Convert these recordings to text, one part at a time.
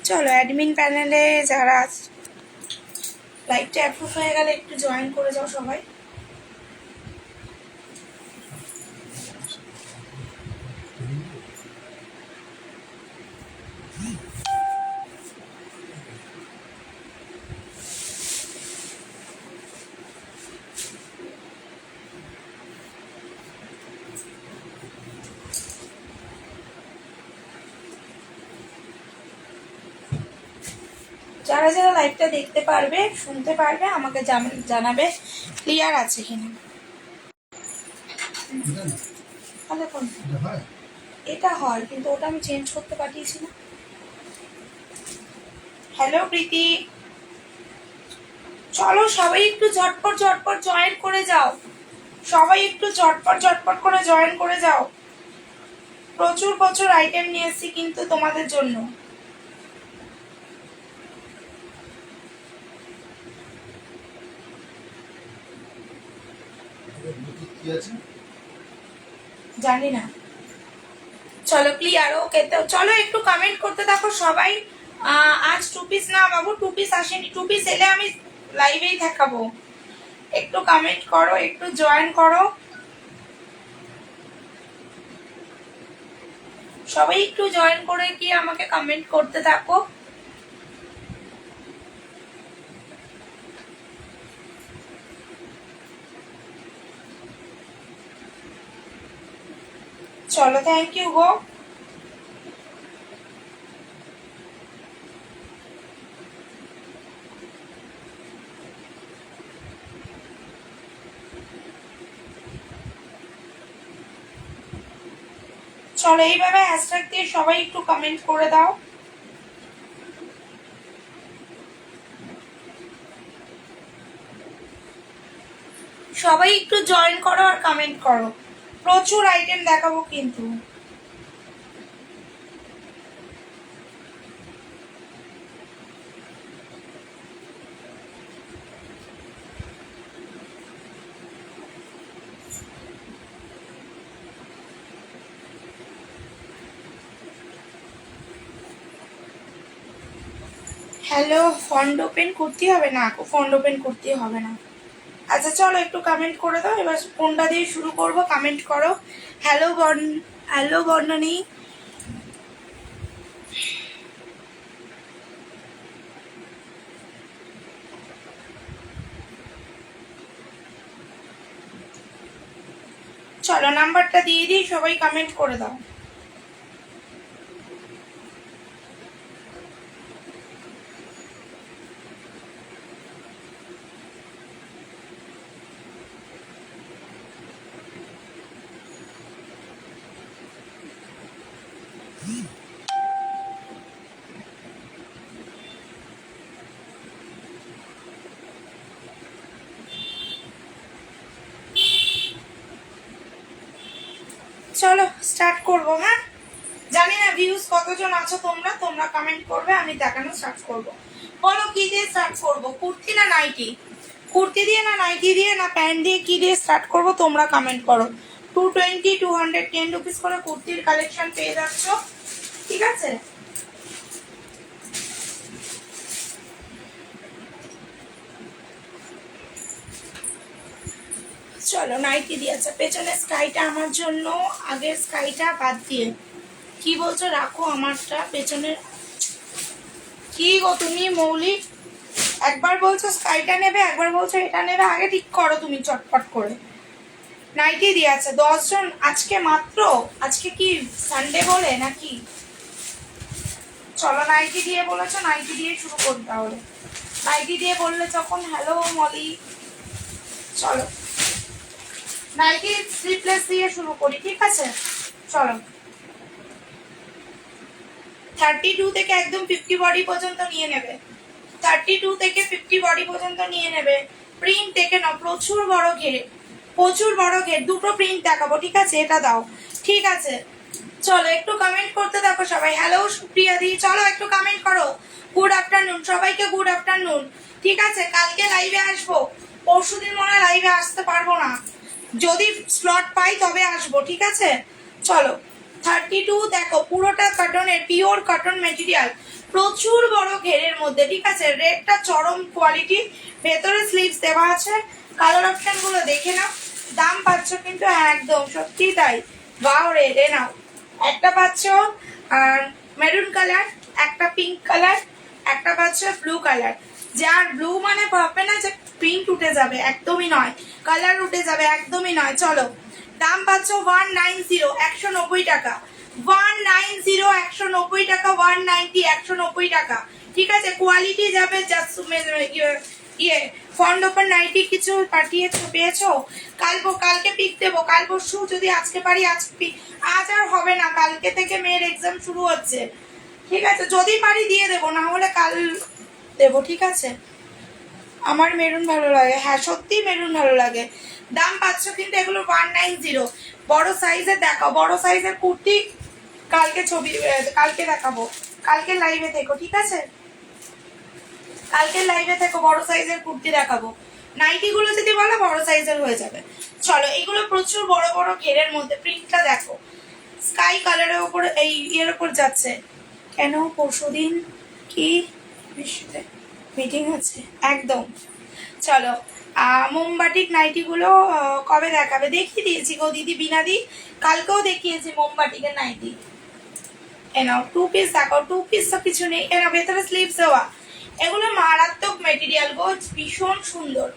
চলো অ্যাডমিন প্যানেলে যারা লাইভটা অ্যাপ্রুভ হয়ে গেলে একটু জয়েন করে যাও সবাই। যারা যারা লাইভটা দেখতে পারবে, শুনতে পারবে, আমাকে জানাবে ক্লিয়ার আছে কিনা। এটা হয়, কিন্তু ওটা আমি চেঞ্জ করতে পাঠিয়েছি না। হ্যালো প্রীতি, চলো সবাই একটু ঝটপট ঝটপট জয়েন করে যাও। সবাই একটু ঝটপট ঝটপট করে জয়েন করে যাও। প্রচুর প্রচুর আইটেম নিয়ে এসেছি কিন্তু তোমাদের জন্য। জানি না, চলো ক্লিয়ার ওকে। তো চলো একটু কমেন্ট করতে থাকো সবাই। আজ 2 পিস না বাবু, 2 পিস আসেনি, 2 পিস এলে আমি লাইভেই দেখাবো। একটু কমেন্ট করো, একটু জয়েন করো সবাই, একটু জয়েন করে গিয়ে আমাকে কমেন্ট করতে থাকো। চলো থ্যাংক ইউ গো। চলো এইভাবে হ্যাশট্যাগ দিয়ে সবাই একটু কমেন্ট করে দাও। সবাই একটু জয়েন করো আর কমেন্ট করো, প্রচুর আইটেম দেখাবো কিন্তু। হ্যালো, ফন্ড ওপেন করতে হবে না, ফন্ড ওপেন করতে হবে না। আচ্ছা চলো একটু কমেন্ট করে দাও। এবার কোনটা দিয়ে শুরু করব, কমেন্ট করো। হ্যালো হ্যালো বর্ণনী, চলো নাম্বারটা দিয়ে দিই, সবাই কমেন্ট করে দাও। চলো স্টার্ট করবো। হ্যাঁ, জানি না ভিউজ কতজন আছো তোমরা, তোমরা কমেন্ট করবে, আমি দেখানো স্টার্ট করব। বলো কি দিয়ে স্টার্ট করব, কুর্তি না নাইটি? কুর্তি দিয়ে না নাইটি দিয়ে না প্যান্ট দিয়ে, কি দিয়ে স্টার্ট করব তোমরা কমেন্ট করো। 220 210 রুপিস করে কুর্তির কালেকশন পেয়ে যাচ্ছ, ঠিক আছে। চলো নাইটি দিয়েছে, পেছনে স্কাইটা আমার জন্য, আগের স্কাইটা বাদ দিয়ে। কি বলছো, রাখো আমারটা পেছনের। কি গো তুমি মৌলিক, একবার বলছো স্কাইটা নেবে, একবার বলছো এটা নেবে, আগে ঠিক করো তুমি চটপট করে। নাইটি দিয়ে আছে 10 জন আজকে মাত্র। আজকে কি সানডে বলে নাকি? চলো নাইটি দিয়ে বলেছো, নাইটি দিয়ে শুরু করি তাহলে। নাইটি দিয়ে বললে যখন, হ্যালো মলি, চলো নাইটি স্লিপলেস দিয়ে শুরু করি, ঠিক আছে। চলো 32 থেকে একদম 50 বডি পর্যন্ত নিয়ে নেবে, 32 থেকে 50 বডি পর্যন্ত নিয়ে নেবে। প্রিন্ট দেখে নাও, প্রচুর বড় ঘের, প্রচুর বড় ঘের। দুটো প্রিন্ট দেখাবো, ঠিক আছে, এটা দাও, ঠিক আছে। চলো একটু কমেন্ট করতে থাকো সবাই। হ্যালো সুপ্রিয়া দি, চলো একটু কমেন্ট করো। গুড আফটারনুন সবাইকে, গুড আফটারনুন। ঠিক আছে, কালকে লাইভে আসবো, পরশুদিন মনে হয় লাইভে আসতে পারবো না, যদি স্লট পাই তবে আসবো, ঠিক আছে। চলো 32 দেখো পুরোটা কটনের, পিওর কটন মেটেরিয়াল, প্রচুর বড় ঘেরের মধ্যে, ঠিক আছে। রেডটা চরম কোয়ালিটি, ভেতরে স্লিভস দেওয়া আছে। কালার অপশন গুলো দেখে নাও। দাম পাচ্ছ কিন্তু একদম সত্যি তাই, ওয়াও রেড। এ নাও একটা পাচ্ছ আর মেরুন কালার, একটা পিঙ্ক কালার, একটা পাচ্ছ ব্লু কালার। যার ব্লু মানে ভাববে না যে প্রিন্ট উঠে যাবে, একদমই নয়। কালার উঠে যাবে, একদমই নয়। চলো দাম পাচ্ছ 190, 190 টাকা। 190, 190 টাকা। 190, 190 টাকা, ঠিক আছে। কোয়ালিটি যাবে জাস্ট ইয়ে ফন্ড ওপর নাইটি কিছু পাঠিয়েছো, পেয়েছো? কালকে পিক দেবো, কাল পরশু যদি আজকে পারি আজকে, আজ আর হবে না, কালকে থেকে মেয়ের এক্সাম শুরু হচ্ছে, ঠিক আছে। যদি পারি দিয়ে দেবো, না হলে কাল দেবো, ঠিক আছে। আমার মেরুন ভালো লাগে, হ্যাঁ সত্যি মেরুন ভালো লাগে। দাম পাচ্ছ কিন্তু এগুলো 190। বড় সাইজের দেখাও, বড় সাইজের কুর্তি কালকে ছবি, কালকে দেখাবো, কালকে লাইভে থেকো, ঠিক আছে। কালকে লাইভে থেকো, বড় সাইজের কুর্তি দেখাবো। নাইটি গুলো যদি বলো বড় সাইজের হয়ে যাবে। চলো এগুলো প্রচুর বড় বড় ঘেরের মধ্যে, প্রিন্টটা দেখো স্কাই কালারের উপর, এই ইয়ের উপর যাচ্ছে। কেন পরশুদিন কি মিটিং আছে একদম। চলো মোমবাটিক নাইটি গুলো কবে দেখাবে? দেখিয়ে দিয়েছি গো দিদি বিনাদি, কালকেও দেখিয়েছি মোমবাটিকের নাইটি। এনাও টু পিস দেখো, টু পিস তো কিছু নেই, এনাও ভেতরে স্লিভস দেওয়া। এগুলো মারাত্মক মেটেরিয়াল গো, ভীষণ সুন্দর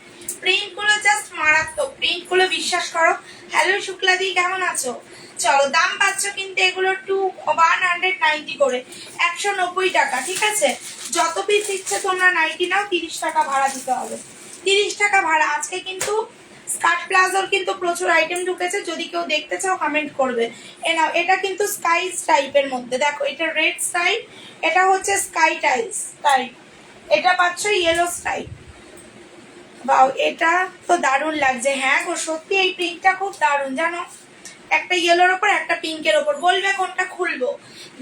প্রিন্ট গুলো, জাস্ট মারাত্মক প্রিন্ট গুলো, বিশ্বাস করো। হ্যালো শুক্লাদি, কেমন আছো? চলো দাম পাচ্ছ কিন্তু এগুলো 190 করে, 190 টাকা, ঠিক আছে। যত পিস ইচ্ছে তোমরা নাইটি নাও, 30 টাকা ভাড়া দিতে হবে, 30 টাকা ভাড়া। আজকে কিন্তু স্কার্ট প্লাজোর কিন্তু প্রচুর আইটেম ঢুকেছে, যদি কেউ দেখতে চাও কমেন্ট করবে। এ নাও এটা কিন্তু স্কাই টাইপের মধ্যে, দেখো এটা রেড স্টাইপ, এটা হচ্ছে স্কাই টাইপ, এটা পাচ্ছ ইয়েলো স্টাইপ। বাও এটা তো দারুণ লাগছে, হ্যাঁ গো সত্যি এই প্রিন্টটা খুব দারুণ জানো, একটা ইয়েলোর ওপর একটা পিঙ্কের ওপর, বলবে কোনটা খুলবো।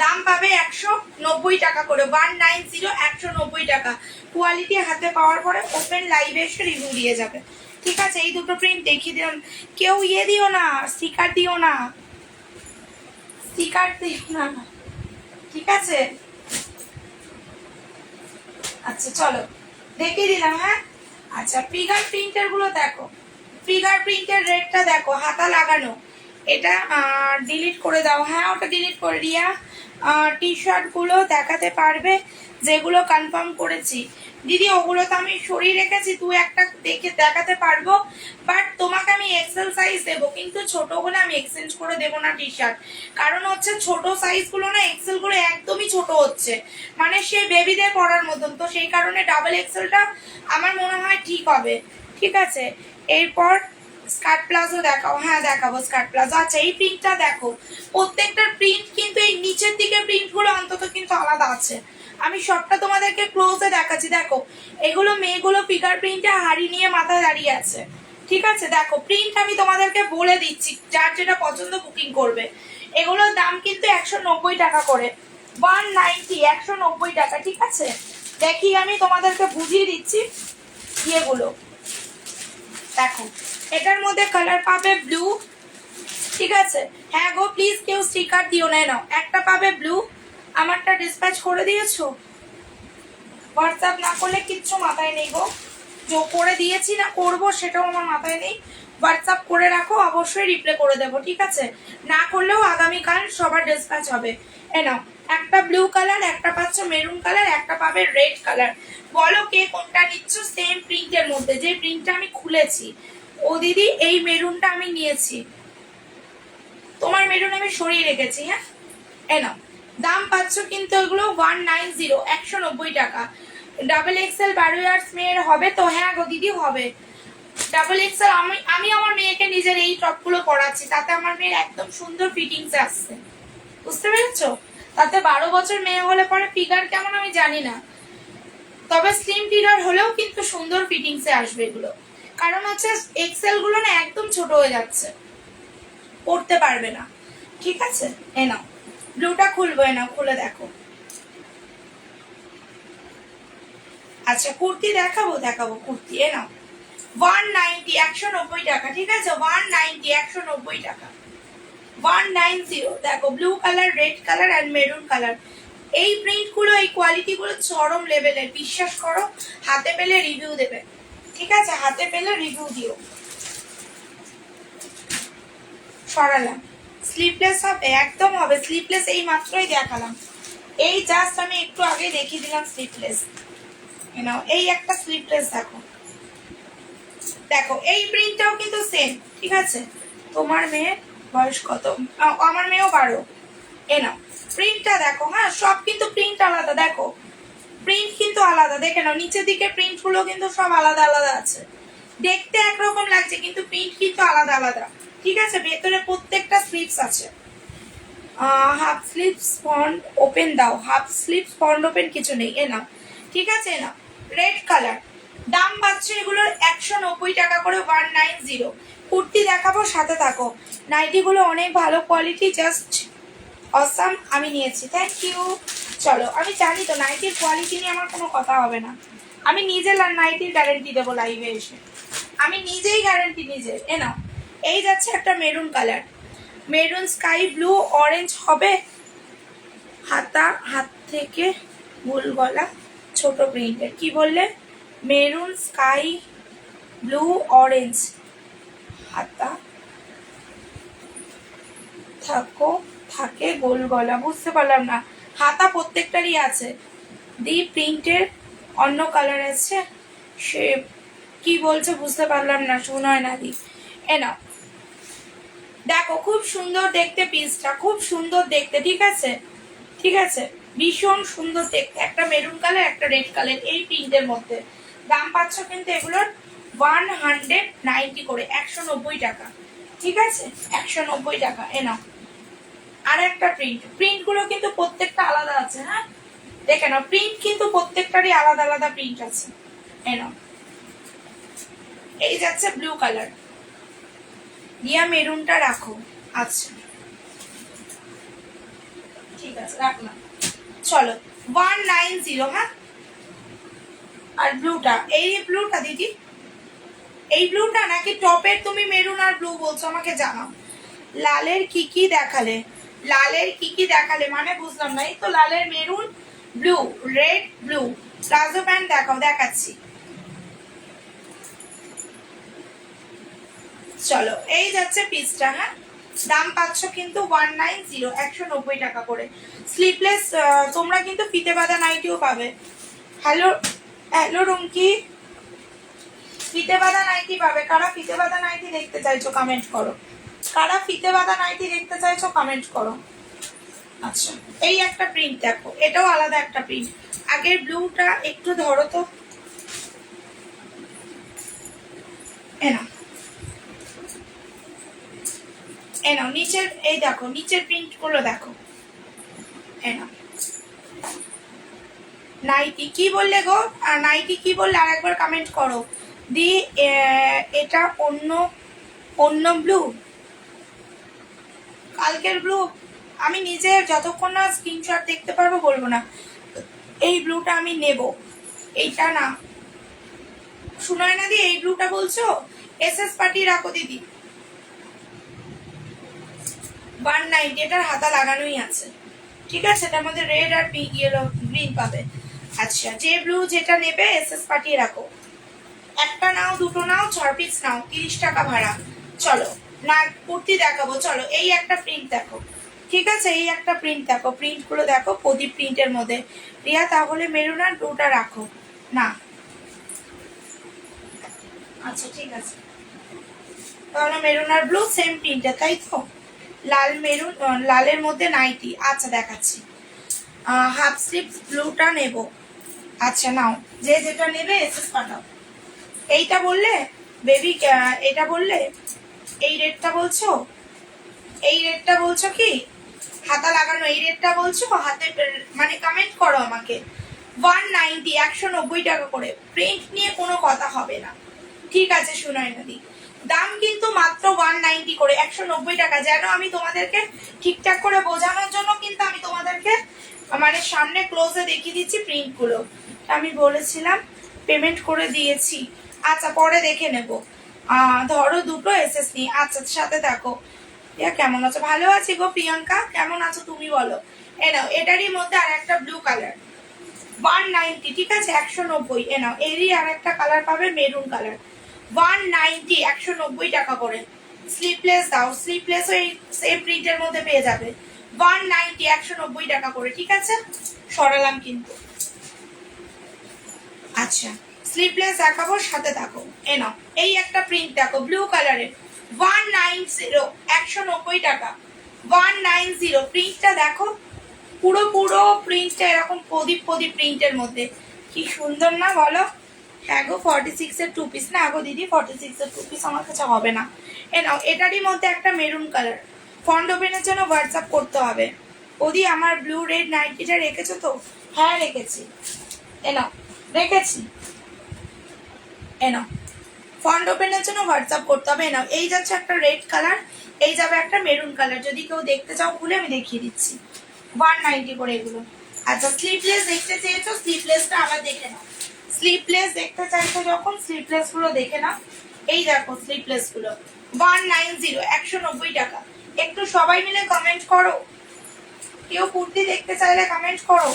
দাম পাবে 190 টাকা করে, 190, 190 টাকা। কোয়ালিটি হাতে পাওয়ার পরে ওপেন লাইভে এসে রিভিউ দিয়ে যাবে, ঠিক আছে। এই দুটো প্রিন্ট দেখিয়ে দিলাম, কেউ ইয়ে দিও না, স্টিকার দিও না, স্টিকার দিও না, ঠিক আছে। আচ্ছা চলো দেখিয়ে দিলাম, হ্যাঁ। আচ্ছা ফিগার প্রিন্টার গুলো দেখো, ফিগার প্রিন্টের রেটটা দেখো, হাতা লাগানো। এটা ডিলিট করে দাও, হ্যাঁ ওটা ডিলিট করে দিয়া। টি শার্ট গুলো দেখাতে পারবে যেগুলো কনফার্ম করেছি দিদি, ওগুলো তো আমি সরিয়ে রেখেছি, তুই একটা দেখে দেখাতে পারবো, বাট তোমাকে আমি এক্সেল সাইজ দেবো, কিন্তু ছোট হলে আমি এক্সচেঞ্জ করে দেবো না টি শার্ট। কারণ হচ্ছে ছোট সাইজ গুলো না, এক্সেল গুলো একদমই ছোট হচ্ছে, মানে সে বেবিদের পরার মতন, তো সেই কারণে ডাবল এক্সেলটা আমার মনে হয় ঠিক হবে, ঠিক আছে। এরপর স্কার্ট প্লাজো দেখাও, হ্যাঁ দেখাবো স্কার্ট প্লাজো। আচ্ছা এই প্রিন্টটা দেখো, প্রত্যেকটার প্রিন্ট কিন্তু এই নিচের দিকে প্রিন্ট গুলো অন্তত কিন্তু আলাদা আছে। আমি সবটা তোমাদেরকে ক্লোজে দেখাচ্ছি, দেখো এগুলো মেয়েগুলো ফিগার প্রিন্টে হাড়ি নিয়ে মাথায় দাঁড়িয়ে আছে, ঠিক আছে। দেখো প্রিন্ট আমি তোমাদেরকে বলে দিচ্ছি, যার যেটা পছন্দ বুকিং করবে। এগুলোর দাম কিন্তু 190 টাকা করে, 190, 190 টাকা, ঠিক আছে। দেখি আমি তোমাদেরকে বুঝিয়ে দিচ্ছি ইয়েগুলো। দেখো এটার মধ্যে কালার পাবে ব্লু, ঠিক আছে। হ্যাঁ গো প্লিজ কেউ স্টিকার দিও না, নাও একটা পাবে ব্লু। আমারটা ডিসপ্যাচ করে দিয়েছো? হোয়াটসঅ্যাপ না করলে কিচ্ছু মাথায় নেই গো, যে করে দিয়েছি না করবো সেটাও আমার মাথায় নেই। হোয়াটসঅ্যাপ করে রাখো, অবশ্যই রিপ্লাই করে দেবো, ঠিক আছে। না করলেও আগামীকাল সবার ডিসপ্যাচ হবে। এ নাও একটা ব্লু কালার, একটা পাচ্ছ মেরুন কালার, একটা পাবে রেড কালার। বলো কে কোনটা নিচ্ছ? সেম প্রিন্টের মধ্যে, যে প্রিন্টটা আমি খুলেছি। ও দিদি এই মেরুনটা আমি নিয়েছি, তোমার মেরুন আমি সরিয়ে রেখেছি, হ্যাঁ। এ নাও দাম পাচ্ছ কিন্তু এগুলো 190, 190 টাকা। ডাবল এক্সেল 12 ইয়ার্স মেয়ের হবে তো? হ্যাঁ গো দিদি হবে ডাবল এক্সেল। আমি আমার মেয়েকে নিজের এই টপগুলো পরাচ্ছি, তাতে আমার মেয়ের একদম সুন্দর ফিটিংস আসছে, বুঝতে পেরেছো। তাতে 12 বছর মেয়ে হলে পরে ফিগার কেমন আমি জানি না, তবে স্লিম ফিগার হলেও কিন্তু সুন্দর ফিটিংসে আসবে এগুলো। কারণ হচ্ছে এক্সেল গুলো না একদম ছোট হয়ে যাচ্ছে, পড়তে পারবে না, ঠিক আছে। এ নাও ব্লুটা খুলবো, এ নাও খুলে দেখো। আচ্ছা কুর্তি দেখাবো, দেখাবো কুর্তি। এ নাও 190, 190 টাকা, ঠিক আছে। 190, 190 টাকা, 190। দেখো blue colour, red colour and maroon colour. এই প্রিন্ট গুলো, এই কোয়ালিটি গুলো চরম লেভেলের, বিশ্বাস করো। হাতে পেলে রিভিউ দেবে, ঠিক আছে? হাতে পেলে রিভিউ দিও। সরালাম। স্লিপলেস হবে, একদম হবে স্লিপলেস। এই মাত্রই দেখালাম, এই জাস্ট আমি একটু আগে দেখিয়ে দিলাম স্লিপলেস। নাও এই একটা স্লিপলেস দেখো, দেখো এই প্রিন্টটাও কিন্তু সেম, ঠিক আছে? তোমার মেয়ের বয়স কত? আমার মেয়েও 12। এ নাও প্রিন্টটা দেখো। হ্যাঁ, সব কিন্তু প্রিন্ট আলাদা, দেখো প্রিন্ট কিন্তু আলাদা। দেখে নাও নিচের দিকে প্রিন্ট গুলো কিন্তু সব আলাদা আলাদা আছে। দেখতে একরকম লাগছে কিন্তু প্রিন্ট কিন্তু আলাদা আলাদা, ঠিক আছে? ভেতরে প্রত্যেকটা স্লিপস আছে। হাফ স্লিপস ফন্ট ওপেন দাও, হাফ স্লিপস ফন্ট ওপেন কিছু নেই। এ নাও, ঠিক আছে? এ নাও রেড কালার। দাম পাচ্ছে এগুলোর 190 টাকা করে, 190। কুর্তি দেখাবো, সাথে থাকো। নাইটি গুলো অনেক ভালো কোয়ালিটি, জাস্ট অসাম। আমি নিয়েছি, থ্যাংক ইউ। চলো, আমি জানি তো নাইটির কোয়ালিটি নিয়ে আমার কোনো কথা হবে না। আমি নিজে নাইটির গ্যারেন্টি দেবো লাইভে এসে, আমি নিজেই গ্যারেন্টি নিজে। এ নাও, এই যাচ্ছে একটা maroon colour, maroon sky blue orange হবে। হাতা, হাত থেকে গোল গলা, ছোট প্রিন্টের। কি বললে? মেরুন স্কাই ব্লু অরেঞ্জ, হাতা থাকে গোল গলা। বুঝতে পারলাম না, হাতা প্রত্যেকটারই আছে। দি প্রিন্টের অন্য কালার আছে, সে কি বলছে বুঝতে পারলাম না, শোনায় না দি। এ নাও, দেখো খুব সুন্দর দেখতে পিসটা, খুব সুন্দর দেখতে, ঠিক আছে? ঠিক আছে, ভীষণ সুন্দর দেখতে। একটা মেরুন কালার, একটা রেড কালার, এই প্রিন্টের মধ্যে। দাম পাচ্ছ কিন্তু এগুলোর 190 করে, 190 টাকা, ঠিক আছে? 190 টাকা। এ নাও আর একটা প্রিন্ট। প্রিন্ট গুলো কিন্তু প্রত্যেকটা আলাদা আছে। হ্যাঁ, দেখে নাও প্রিন্ট কিন্তু প্রত্যেকটারই আলাদা আলাদা প্রিন্ট আছে। এ নাও, এই যাচ্ছে ব্লু কালার, দিয়া মেরুনটা রাখো। আচ্ছা ঠিক আছে, রাখলাম। চলো 190। হ্যাঁ, আর ব্লুটা, এই ব্লুটা দিদি, এই ব্লুটা নাকি টপের তুমি মেরুন আর ব্লু বলছো? আমাকে জানাও। লালের কি কি দেখালে? লালের কি কি দেখালে মানে বুঝলাম না। এই তো লালের maroon, blue, red, blue. Palazzo pant দেখাও, দেখাচ্ছি। চলো, এই যাচ্ছে পিসটা। হ্যাঁ, দাম পাচ্ছ কিন্তু 190, 190 টাকা করে। স্লিপলেস তোমরা কিন্তু ফিতে বাঁধা নাইটিও পাবে। হ্যালো হ্যালো রুমকি, ফিতে বাঁধা নাইটি পাবে। কারা ফিতে বাঁধা নাইটি দেখতে চাইছো কমেন্ট করো। কারা ফিতে বাঁধা নাইটি দেখতে চাইছো কমেন্ট করো। আচ্ছা, এই একটা প্রিন্ট দেখো, এটাও আলাদা একটা প্রিন্ট। আগের ব্লুটা একটু ধরো তো। এনা এনা নিচের, এই দেখো নিচের প্রিন্ট গুলো দেখো। এনা নাইটি কি বললে গো? নাইটি কি বললে আরেকবার কমেন্ট করো। দি এটা অন্য অন্য ব্লু, কালকের ব্লু। আমি নিজে যতক্ষণ না স্ক্রিনশট দেখতে পারবো বলবো না। এই ব্লুটা আমি নেব, এইটা না। শুনায় না দি, এই ব্লুটা বলছো? এসএস পার্টি রাখো দিদি। 190, এটার হাতা লাগানোই আছে, ঠিক আছে? এটার মধ্যে রেড আর পিঙ্ক, ইয়েলো, গ্রিন পাবে। আচ্ছা, যে ব্লু যেটা নেবে এসএস পাঠিয়ে রাখো। একটা নাও, দুটো নাও, 6 পিস নাও, 30 টাকা ভাড়া। চলো না, কুর্তি দেখাবো। চলো, এই একটা প্রিন্ট দেখো, ঠিক আছে? এই একটা প্রিন্ট দেখো, প্রিন্ট গুলো দেখো প্রদীপ প্রিন্টের মধ্যে। রিয়া তাহলে মেরুন আর ব্লুটা রাখো না। আচ্ছা ঠিক আছে, তাহলে মেরুন আর ব্লু সেম প্রিন্টের, তাই তো? লাল মেরুন, লালের মধ্যে নাইটি। আচ্ছা দেখাচ্ছি। হাফ স্লিভ ব্লুটা নেব। আচ্ছা নাও, যে যেটা নেবে এসএস পাঠাও। এইটা বললে বেবি, এটা বললে? এই রেডটা বলছো? এই রেডটা বলছো কি? হাতা লাগানো এই রেডটা বলছো? হাতে মানে কমেন্ট করো আমাকে। 190, 190 টাকা করে। প্রিন্ট নিয়ে কোনো কথা হবে না, ঠিক আছে? শোনাই না দি, দাম কিন্তু মাত্র 190 করে, 190 টাকা। যেন আমি তোমাদেরকে ঠিকঠাক করে বোঝানোর জন্য কিন্তু আমি তোমাদেরকে মানে সামনে ক্লোজে দেখিয়ে দিচ্ছি প্রিন্ট গুলো। আমি বলেছিলাম পেমেন্ট করে দিয়েছি। আচ্ছা পরে দেখে নেব। ধরো দুটো এসএস নি। আচ্ছা সাথে দেখো, কেমন আছো? ভালো আছি গো প্রিয়াঙ্কা, কেমন আছো তুমি বলো? এ নাও, এটারই মধ্যে আর একটা ব্লু কালার 190, ঠিক আছে 190। এ নাও, এরই আর একটা কালার পাবে মেরুন কালার 190, 190 টাকা করে। স্লিপলেস দাও, স্লিপলেস ওই সেম প্রিন্টের মধ্যে পেয়ে যাবে 190, 190 টাকা করে, ঠিক আছে। সরালাম কিন্তু। আচ্ছা, স্লিপলেস দেখাবো, সাথে থাকো। এ নাও, এই একটা প্রিন্ট দেখো ব্লু কালারের 190, 190 টাকা 190। প্রিন্টটা দেখো, পুরো পুরো প্রিন্টটা এরকম প্রদীপ প্রদীপ প্রিন্টের মধ্যে, কি সুন্দর না বলো? হ্যাঁ গো, 46 এর 2 পিস না গো দিদি, 46 এর 2 পিস আমার কাছে হবে না। এ নাও, এটারই মধ্যে একটা মেরুন কালার। ফন্ট ওপেনের জন্য হোয়াটসঅ্যাপ করতে হবে। ওদি আমার ব্লু রেড নাইটিটা রেখেছো তো? হ্যাঁ রেখেছি। এ নাও, রেখেছি। এ নাও, ফন্ট ওপেনের জন্য হোয়াটসঅ্যাপ করতে হবে। নাও, এই যাচ্ছে একটা রেড কালার, এই যাবে একটা মেরুন কালার। যদি কেউ দেখতে চাও খুলে আমি দেখিয়ে দিচ্ছি। 190 করে এগুলো। আচ্ছা, স্লিভলেস দেখতে চেয়েছো, স্লিভলেসটা আবার দেখে নাও। স্লিভলেস দেখতে চাইছো যখন, স্লিভলেস গুলো দেখে নাও। এই দেখো স্লিভলেস গুলো 190, 190 টাকা। একটু সবাই মিলে কমেন্ট করো, কেউ কুর্তি দেখতে চাইলে কমেন্ট করো।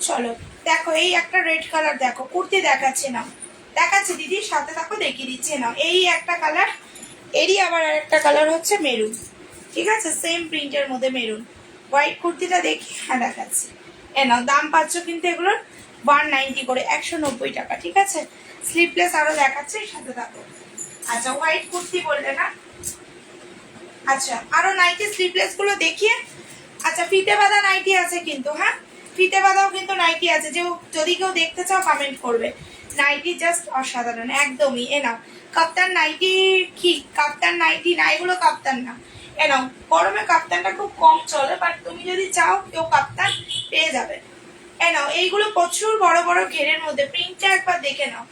চলো দেখো, এই একটা রেড কালার দেখো, কুর্তি দেখাচ্ছে না, দেখাচ্ছে দিদি, সাথে থাকো দেখিয়ে দিচ্ছে। না, এই একটা কালার, এরই আবার আরেকটা কালার হচ্ছে মেরুন, ঠিক আছে সেম প্রিন্টের মধ্যে মেরুন। হোয়াইট কুর্তিটা দেখি, হ্যাঁ দেখাচ্ছি। এ নাও, দাম পাচ্ছ কিন্তু এগুলোর 190 করে, 190 টাকা, ঠিক আছে। স্লিপলেস আরো দেখাচ্ছে, সাথে থাকো। আচ্ছা, হোয়াইট কুর্তি বললে না? আচ্ছা, আরো নাইটি স্লিপলেস গুলো দেখিয়ে। আচ্ছা, ফিতে বাঁধা নাইটি আছে কিন্তু, হ্যাঁ ফিতে বাঁধাও কিন্তু নাইটি আছে, যে যদি কেউ দেখতে চাও কমেন্ট করবে। নাইটি জাস্ট অসাধারণ একদমই। এ নাও, কাপ্তান নাইটি, কি কাপ্তান নাইটি না, এগুলো কাপ্তান না। এ নাও, গরমে কাপ্তানটা খুব কম চলে, বাট তুমি যদি চাও কেউ কাপ্তান পেয়ে যাবে। এ নাও, এইগুলো প্রচুর বড় বড় ঘেরের মধ্যে, প্রিন্টটা একবার দেখে নাও।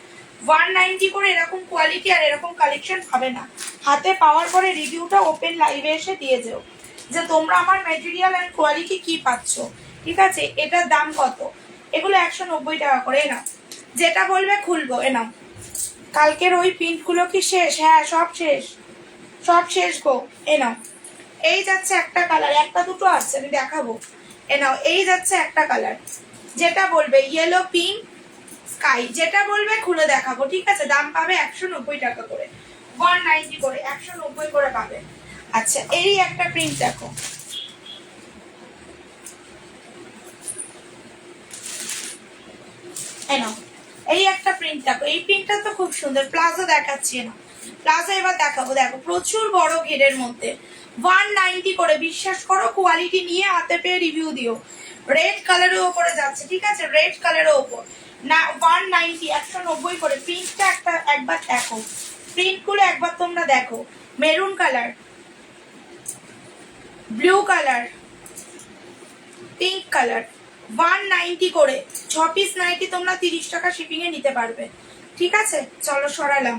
190 করে এরকম কোয়ালিটি আর এরকম কালেকশন হবে না। হাতে পাওয়ার পরে রিভিউটা ওপেন লাইভে এসে দিয়ে যেও, যে তোমরা আমার মেটেরিয়াল অ্যান্ড কোয়ালিটি কি পাচ্ছ, ঠিক আছে। এটার দাম কত? এগুলো 190 টাকা করে। নাও, যেটা বলবে খুলবো। এ নাও, কালকের ওই প্রিন্টগুলো কি শেষ? হ্যাঁ সব শেষ, সব শেষ গো। এ নাও, এই যাচ্ছে একটা কালার, একটা দুটো আছে আমি দেখাবো। এ নাও, এই যাচ্ছে একটা কালার, যেটা বলবে ইয়েলো, পিঙ্ক, স্কাই, যেটা বলবে খুলে দেখাবো, ঠিক আছে। দাম পাবে 190 টাকা করে, 190 করে, 190 করে পাবে। আচ্ছা, এই একটা প্রিন্ট দেখো, এই একটা প্রিন্ট দেখো, এই প্রিন্টটা তো খুব সুন্দর। প্লাজো দেখাচ্ছি না, প্লাজো এবার দেখাবো। দেখো, প্রচুর বড় ঘেরের মধ্যে 190 করে। বিশ্বাস করো, কোয়ালিটি নিয়ে হাতে পেয়ে রিভিউ দিও। রেড কালারের ওপরে যাচ্ছে, ঠিক আছে, রেড কালারের ওপর না, 190, 190 করে। প্রিন্টটা একবার দেখো, প্রিন্ট গুলো একবার তোমরা দেখো। Maroon colour, blue colour, pink colour, 190 করে। 6 পিস নাইটি তোমরা 30 টাকা শিপিং এ নিতে পারবে, ঠিক আছে। চলো সরালাম,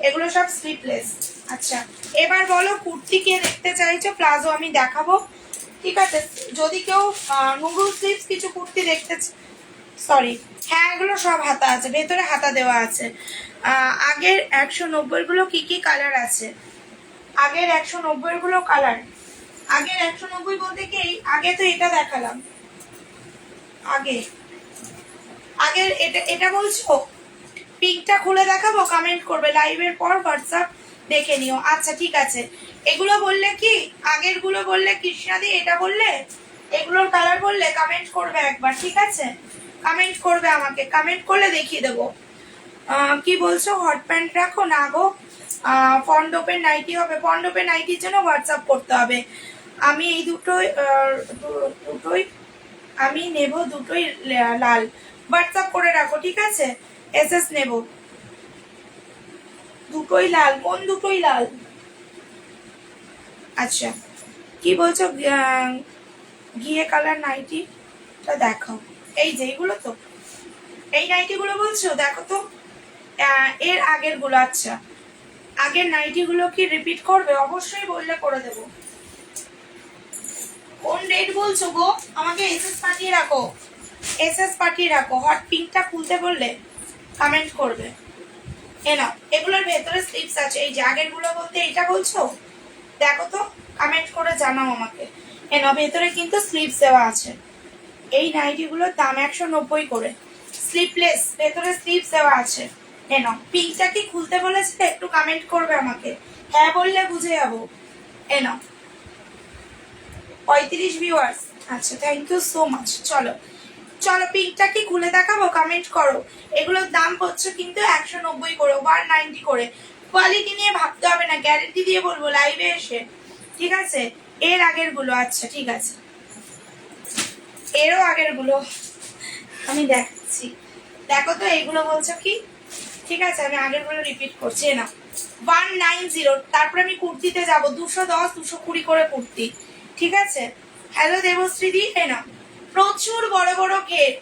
এগুলো সব স্লিপলেস। আচ্ছা, এবার বলো কুর্তি কে দেখতে চাইছো, প্লাজো আমি দেখাবো, ঠিক আছে। যদি কেউ নুডল স্লিভস কিছু কুর্তি দেখতে, সরি, হ্যাঁ এগুলো সব হাতা আছে, ভেতরে হাতা দেওয়া আছে। আগের 190 গুলো কি কি কালার আছে, আগের 190 গুলো কালার, আগের 190 বলতে কি, আগে তো এটা দেখালাম, আগে আগের এটা এটা বলছো। পিঙ্কটা খুলে দেখাবো, কমেন্ট করবে লাইভের পর হোয়াটসঅ্যাপ দেখে নিও। আচ্ছা ঠিক আছে, এগুলো বললে কি, আগের গুলো বললে কৃষ্ণাদি, এটা বললে এগুলোর কালার বললে কমেন্ট করবে একবার, ঠিক আছে? কমেন্ট করবে আমাকে, কমেন্ট করলে দেখিয়ে দেবো। কি বলছো, হট প্যান্ট রাখো না গো? ফন্ড ওপেন নাইটি হবে, ফন্ড ওপেন নাইটির জন্য হোয়াটসঅ্যাপ করতে হবে। আমি এই দুটোই আমি নেব, দুটোই লাল। হোয়াটসঅ্যাপ করে রাখো, ঠিক আছে? এসএস নেব, দুটোই লাল। কোন দুটোই লাল? আচ্ছা, কি বলছো, ঘিয়ে কালার নাইটিটা দেখাও। এই যে এগুলো তো, এই নাইটি গুলো বলছো, দেখো তো। এর আগের গুলো, আচ্ছা আগের নাইটি গুলো কি রিপিট করবে? অবশ্যই বললে করে দেবো। কোন রেট বলছো গো? আমাকে এসএস পাঠিয়ে রাখো, এসএস পাঠিয়ে রাখো। হট পিঙ্কটা খুলতে বললে কমেন্ট করবে। এ নাও, এগুলোর ভেতরে স্লিপস আছে। এই যে আগের গুলো বলতে এইটা বলছো, দেখো তো, কমেন্ট করে জানাও আমাকে। এ নাও, ভেতরে কিন্তু স্লিপস দেওয়া আছে। এই নাইটি গুলোর দাম 190 করে, স্লিপলেস, ভেতরে স্লিপস দেওয়া আছে। এ নাও, পিঙ্কটা কি খুলতে বলেছে? একটু কমেন্ট করবে আমাকে, হ্যাঁ বললে বুঝে যাবো। এ নাও, 35 ভিউয়ার্স। আচ্ছা, থ্যাংক ইউ সো মাচ। চলো চলো, পিঙ্কটা কি খুলে দেখাবো? কমেন্ট করো। এগুলোর দাম হচ্ছে কিন্তু 190 করে, 190 করে। কোয়ালিটি নিয়ে ভাবতে হবে না, গ্যারেন্টি দিয়ে বলবো লাইভে এসে, ঠিক আছে? এর আগের গুলো, আচ্ছা ঠিক আছে, এরও আগের গুলো আমি দেখাচ্ছি। দেখো তো, এইগুলো বলছো কি, ঠিক আছে? আমি আগের গুলো রিপিট করছি না। 190, তারপরে আমি কুর্তিতে যাবো। 210, 220 করে কুর্তি, ঠিক আছে? হ্যালো দেবশ্রীদি, এ না, প্রচুর বড় বড় ঘের।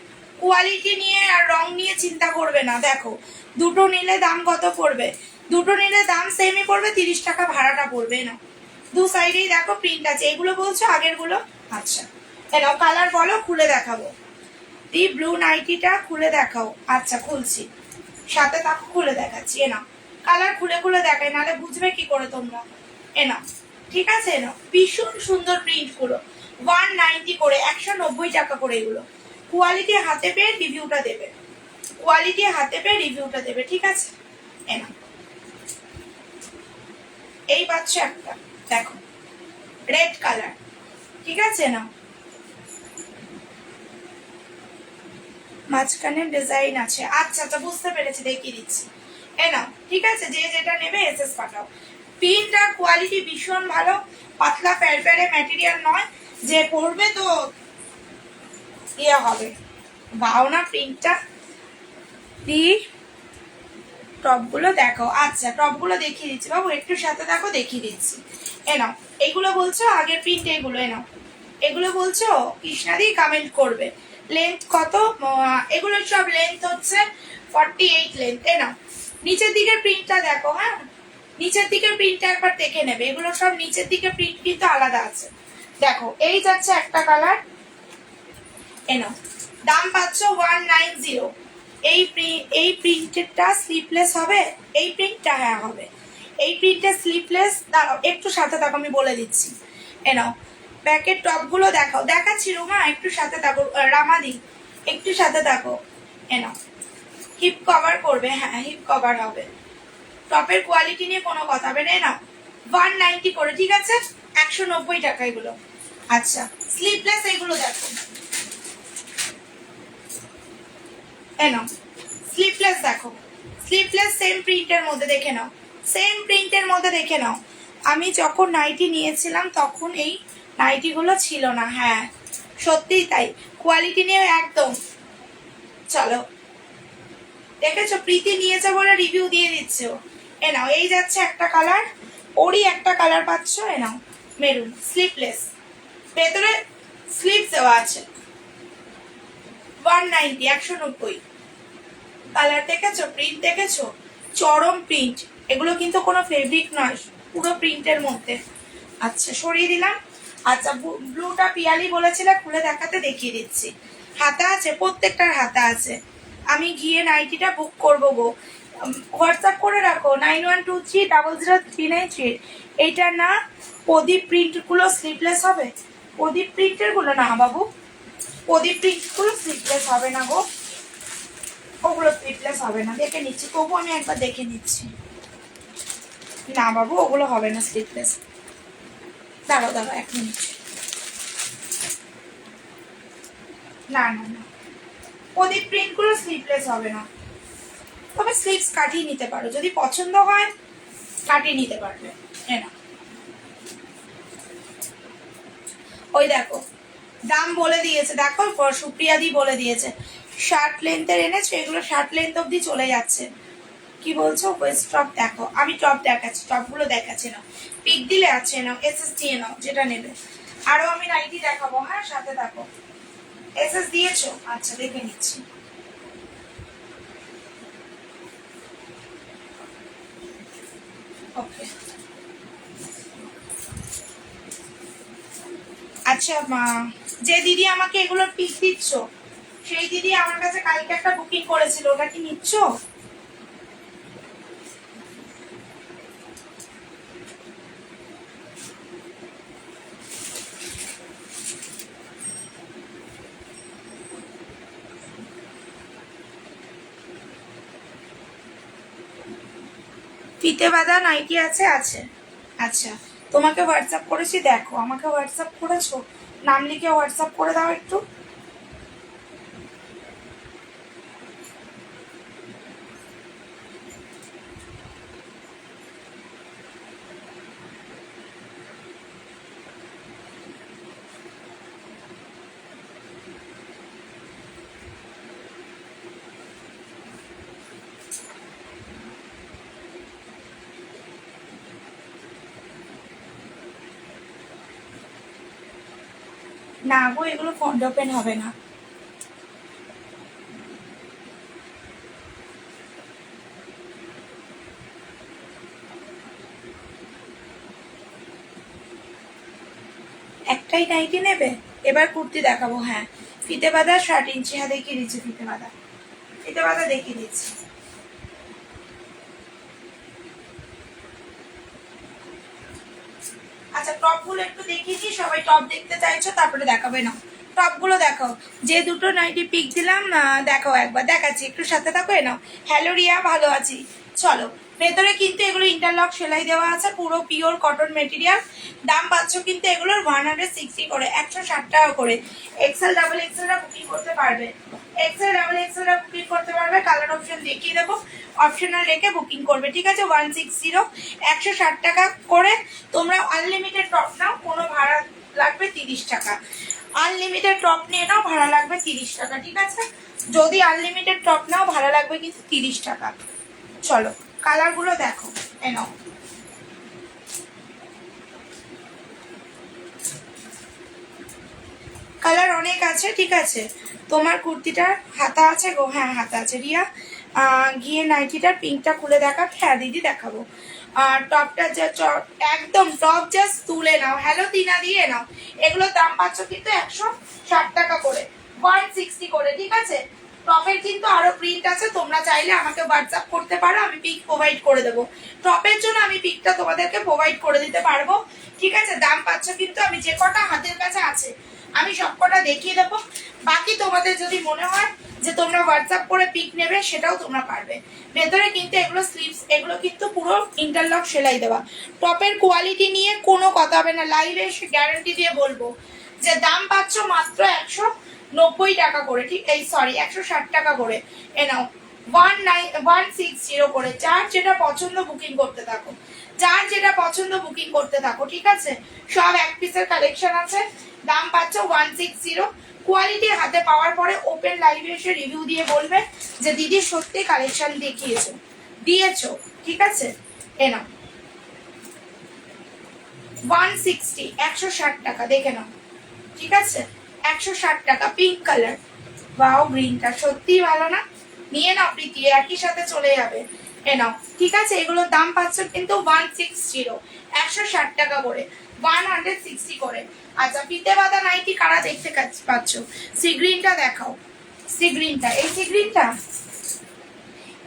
কোয়ালিটি নিয়ে আর রং নিয়ে চিন্তা করবে না। দেখো, দুটো নিলে দাম কত পড়বে? দুটো নিলে দাম সেমই পড়বে, 30 টাকা ভাড়াটা পড়বে না। দু সাইডেই দেখো প্রিন্ট আছে। এগুলো বলছো আগের গুলো? আচ্ছা, এনাও কালার বলো, খুলে দেখাবো। দি ব্লু নাইটিটা খুলে দেখাও। আচ্ছা খুলছি, সাথে তাকে খুলে দেখাচ্ছি। এ নাও, কালার খুলে খুলে দেখাই, নাহলে বুঝবে কি করে তোমরা। এ নাও, ঠিক আছে? এ নাও, ভীষণ সুন্দর প্রিন্ট গুলো, 190 করে, 190 টাকা করে এগুলো। কোয়ালিটি হাতে পেয়ে রিভিউটা দেবে, কোয়ালিটি হাতে পেয়ে রিভিউটা দেবে, ঠিক আছে? এ নাও, এই পাচ্ছ একটা, দেখো রেড কালার, ঠিক আছে? নাও, মাঝখানে ডিজাইন আছে। আচ্ছা আচ্ছা, বুঝতে পেরেছি, দেখিয়ে দিচ্ছি। এ নাও, ঠিক আছে? যে যেটা নেবে এসএস পাঠাও। প্রিন্ট আর কোয়ালিটি ভীষণ ভালো, পাতলা প্যারপ্যারে ম্যাটেরিয়াল নয়, যে পরবে তো ইয়ে হবে, বাও না প্রিন্টটা। দি টপগুলো দেখো। আচ্ছা, টপগুলো দেখিয়ে দিচ্ছি বাবু, একটু সাথে দেখো, দেখিয়ে দিচ্ছি। এ নাও, এগুলো বলছো আগের প্রিন্ট, এগুলো এ নাও, এগুলো বলছো কৃষ্ণাদি, কমেন্ট করবে। লেন্থ কত? এগুলো সব লেন্থ হচ্ছে 48 লেন্থ। এ নাও, নিচের দিকের প্রিন্টটা দেখো, হ্যাঁ নিচের দিকের প্রিন্টটা একবার দেখে নেবে। এগুলো সব নিচের দিকের প্রিন্ট কিন্তু আলাদা আছে। দেখো, এই যাচ্ছে একটা কালার। এ নাও, দাম পাচ্ছ 190। এই প্রিন্টেরটা স্লিপলেস হবে, এই প্রিন্টটা হ্যাঁ হবে। এই প্রিন্টের স্লিপলেস, দাঁড়াও একটু সাথে থাকো, আমি বলে দিচ্ছি। এ নাও, ব্যাকের টপগুলো দেখাও, দেখাচ্ছি রুমা, একটু সাথে থাকো। রামাদি, একটু সাথে থাকো। এ নাও, হিপ কভার করবে, হ্যাঁ হিপ কভার হবে। টপের কোয়ালিটি নিয়ে কোনো কথা হবে না। নাও, 190 করে, ঠিক আছে? 190 টাকা এগুলো। আচ্ছা, স্লিপলেস এগুলো দেখো। এ নাও, স্লিপলেস দেখো, স্লিপলেস সেম প্রিন্টের মধ্যে দেখে নাও, সেম প্রিন্টের মধ্যে দেখে নাও। আমি যখন নাইটি নিয়েছিলাম তখন এই নাইটিগুলো ছিল না, হ্যাঁ সত্যিই তাই, কোয়ালিটি নিয়ে একদম। চলো, দেখেছো, প্রীতি নিয়েছে বলে রিভিউ দিয়ে দিচ্ছে। এ নাও, এই যাচ্ছে একটা কালার, ওরই একটা কালার পাচ্ছ। এ নাও, মেরুন, স্লিপলেস, ভেতরে স্লিপ দেওয়া আছে। 190, 190। কালার দেখেছো, প্রিন্ট দেখেছো, চরম প্রিন্ট। এগুলো কিন্তু কোনো ফেব্রিক নয়, পুরো প্রিন্টের মধ্যে। আচ্ছা, সরিয়ে দিলাম। আচ্ছা, ব্লুটা পিয়ালি বলেছিলে খুলে দেখাতে, দেখিয়ে দিচ্ছি। হাতা আছে, প্রত্যেকটার হাতা আছে। আমি গিয়ে নাইটিটা বুক করবো গো, হোয়াটসঅ্যাপ করে রাখো 9123003938। এইটা না, প্রদীপ প্রিন্টগুলো স্লিপলেস হবে, প্রদীপ প্রিন্টের গুলো না বাবু, প্রদীপ প্রিন্টগুলো স্লিপলেস হবে না গো, ওগুলো স্লিপলেস হবে না। দেখে নিচ্ছি, তবু আমি একবার দেখে নিচ্ছি। না বাবু, ওগুলো হবে না স্লিপলেস। দাঁড়াও দাঁড়াও 1 মিনিট। না না না, প্রদীপ প্রিন্টগুলো স্লিপলেস হবে না, তবে স্লিভস কাটিয়ে নিতে পারো, যদি পছন্দ হয় কাটিয়ে নিতে পারবে। না, ওই দেখো দাম বলে দিয়েছে, দেখো সুপ্রিয়া দি বলে দিয়েছে শার্ট লেন্থের এনেছে, এগুলো শার্ট লেন্থ অব্দি চলে যাচ্ছে। কি বলছো? ওয়েস্ট টপ দেখো, আমি টপ দেখাচ্ছি, টপগুলো দেখাচ্ছি না, পিক দিলে আছে নাও, এসএস দিয়ে নাও যেটা নেবে। আরো আমি নাইটি দেখাবো, হ্যাঁ সাথে দেখো। এসএস দিয়েছো? আচ্ছা দেখে নিচ্ছি। ওকে, আচ্ছা যে দিদি আমাকে এগুলোর পিক দিচ্ছ, সেই দিদি আমার কাছে কালকে একটা বুকিং করেছিল, ওটা কি নিচ্ছ? ফিতে বাঁধা নাইটি আছে? আছে। আচ্ছা, তোমাকে হোয়াটসঅ্যাপ করেছি, দেখো আমাকে হোয়াটসঅ্যাপ করেছো, নাম লিখে হোয়াটসঅ্যাপ করে দাও একটু। না গো, এগুলো ফন্ট ওপেন হবে না। একটাই নাইটি নেবে? এবার কুর্তি দেখাবো, হ্যাঁ ফিতে বাঁধা 60 ইঞ্চি, হ্যাঁ দেখিয়ে দিচ্ছি ফিতে বাঁধা, ফিতে বাঁধা দেখিয়ে দিচ্ছি। আচ্ছা টপগুলো একটু দেখিয়ে দিই, সবাই টপ দেখতে চাইছো, তারপরে দেখাবে না। টপগুলো দেখো, যে দুটো নাইটি পিক দিলাম দেখো, একবার দেখাচ্ছি, একটু সাথে থাকো। এনাও, হ্যালো রিয়া, ভালো আছি। চলো, ভেতরে কিন্তু এগুলো ইন্টারলক সেলাই দেওয়া আছে, পুরো পিওর কটন মেটেরিয়াল। দাম পাচ্ছ কিন্তু এগুলোর 160 করে, 160 টাকা করে। এক্সেল ডাবল এক্সেলরা বুকিং করতে পারবে, এক্সেল ডাবল এক্সেলরা বুকিং করতে পারবে। কালার অপশন দেখিয়ে দেবো, অপশনাল রেখে বুকিং করবে, ঠিক আছে। 160, 160 টাকা করে। তোমরা আনলিমিটেড টপ নাও, কোনো ভাড়া লাগবে 30 টাকা। আনলিমিটেড টপ নিয়ে নাও, ভাড়া লাগবে 30 টাকা, ঠিক আছে। যদি আনলিমিটেড টপ নাও, ভাড়া লাগবে কিন্তু 30 টাকা। চলো কালারগুলো দেখো, এনাও। কালার অনেক আছে, ঠিক আছে। তোমার কুর্তিটার হাতা আছে গো? হ্যাঁ হাতা আছে। রিয়া গিয়ে নাইটিটার পিঙ্কটা খুলে দেখাক। হ্যাঁ দিদি দেখাবো। আর টপটা একদম টপ জাস্ট তুলে নাও। হ্যালো তিনা দিয়ে নাও। এগুলোর দাম পাচ্ছ কিন্তু 160 টাকা করে, 160 করে, ঠিক আছে। টপের কিন্তু আরো প্রিন্ট আছে, তোমরা চাইলে আমাকে হোয়াটসঅ্যাপ করতে পারো, আমি পিক প্রোভাইড করে দেবো। টপের জন্য আমি পিকটা তোমাদেরকে প্রোভাইড করে দিতে পারবো, ঠিক আছে। দাম পাচ্ছ কিন্তু, আমি যে কটা হাতের কাছে আছে আমি সবকটা দেখিয়ে দেবো। বাকি তোমাদের যদি মনে হয় যে তোমরা হোয়াটসঅ্যাপ করে পিক নেবে, সেটাও তোমরা পারবে। ভেতরে কিন্তু এগুলো স্লিভস, এগুলো কিন্তু পুরো ইন্টারলক সেলাই দেওয়া। টপের কোয়ালিটি নিয়ে কোনো কথা হবে না, লাইভে এসে গ্যারান্টি দিয়ে বলবো যে দাম পাচ্ছ মাত্র 190 টাকা করে, ঠিক এই সরি 160 টাকা করে। এ নাও 160 করে। যার যেটা পছন্দ বুকিং করতে থাকো, যার যেটা পছন্দ বুকিং করতে থাকো, ঠিক আছে। সব এক পিসের কালেকশন আছে, দাম পাচ্ছ 160। কোয়ালিটি হাতে পাওয়ার পরে ওপেন লাইভে এসে রিভিউ দিয়ে বলবে যে দিদি সত্যি কালেকশন দেখিয়েছো, দিয়েছো, ঠিক আছে। এ নাও 160, 160 টাকা, দেখে নাও, ঠিক আছে। 160 টাকা, পিঙ্ক কালার। ওয়াও, গ্রিনটা সত্যি ভালো না? নিয়ে নাও প্রীতি, একই সাথে চলে যাবে। এ নাও, ঠিক আছে। এগুলোর দাম পাচ্ছ কিন্তু 160, 160 টাকা করে, 160 করে। আচ্ছা ফিতে বাঁধা নাইটি কারা দেখতে পাচ্ছ? সি গ্রিনটা দেখাও, সি গ্রিনটা, এই সি গ্রিনটা,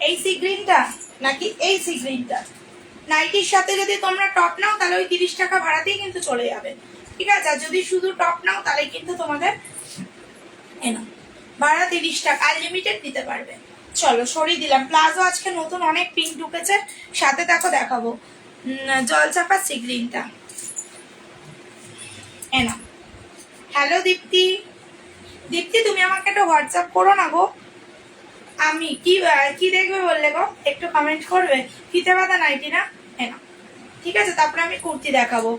এই সি গ্রিনটা নাকি এই সি গ্রিনটা? নাইটির সাথে যদি তোমরা টপ নাও তাহলে ওই 30 টাকা ভাড়াতেই কিন্তু চলে যাবে, ঠিক আছে। আর যদি শুধু টপ নাও তাহলে কিন্তু তোমাদের ভাড়া 30 টাকা, আনলিমিটেড নিতে পারবে। চলো সরিয়ে দিলাম। প্লাজো আজকে নতুন অনেক পিঙ্ক ঢুকেছে, সাথে দেখো দেখাবো। জলচাপা সি গ্রিনটা। এনা। হ্যালো দীপ্তি, দীপ্তি তুমি আমাকে একটা হোয়াটসঅ্যাপ করো না গো। আমি কি কি দেখবে বললে গো, একটু কমেন্ট করবে। ফিতে বাঁধা নাইটি না, এনা ঠিক আছে। তারপরে আমি কুর্তি দেখাবো।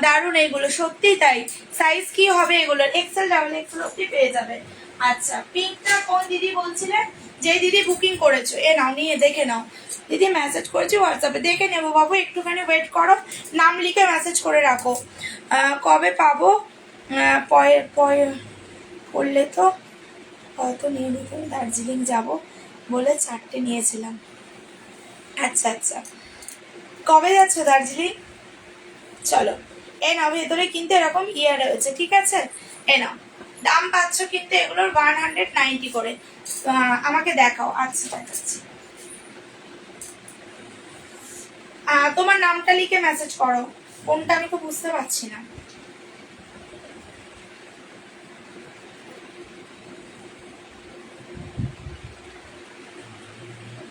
দারুন এইগুলো, সত্যি তাই। সাইজ কি হবে এগুলোর? এক্সেল ডাবল এক্সেল অব্দি পেয়ে যাবে। আচ্ছা, পিঙ্কটা কোন দিদি বলছিলে? যে দিদি বুকিং করেছো, এ নাও, নিয়ে দেখে নাও। দিদি মেসেজ করেছি হোয়াটসঅ্যাপে, দেখে নেবো বাবু, একটুখানি ওয়েট করো। নাম লিখে মেসেজ করে রাখো। কবে পাবো? করলে তো হয়তো নিয়ে নিতে। দার্জিলিং যাব বলে 4টে নিয়েছিলাম। আচ্ছা আচ্ছা, কবে যাচ্ছ দার্জিলিং? চলো, এ নাও, ভেতরে কিন্তু এরকম ইয়ার রয়েছে, ঠিক আছে। এ নাও, দাম পাচ্ছ কিন্তু এগুলোর 190 করে। আমাকে দেখাও। আচ্ছা, দেখাচ্ছি। তোমার নামটা লিখে মেসেজ করো। কোনটা আমি তো বুঝতে পারছি না।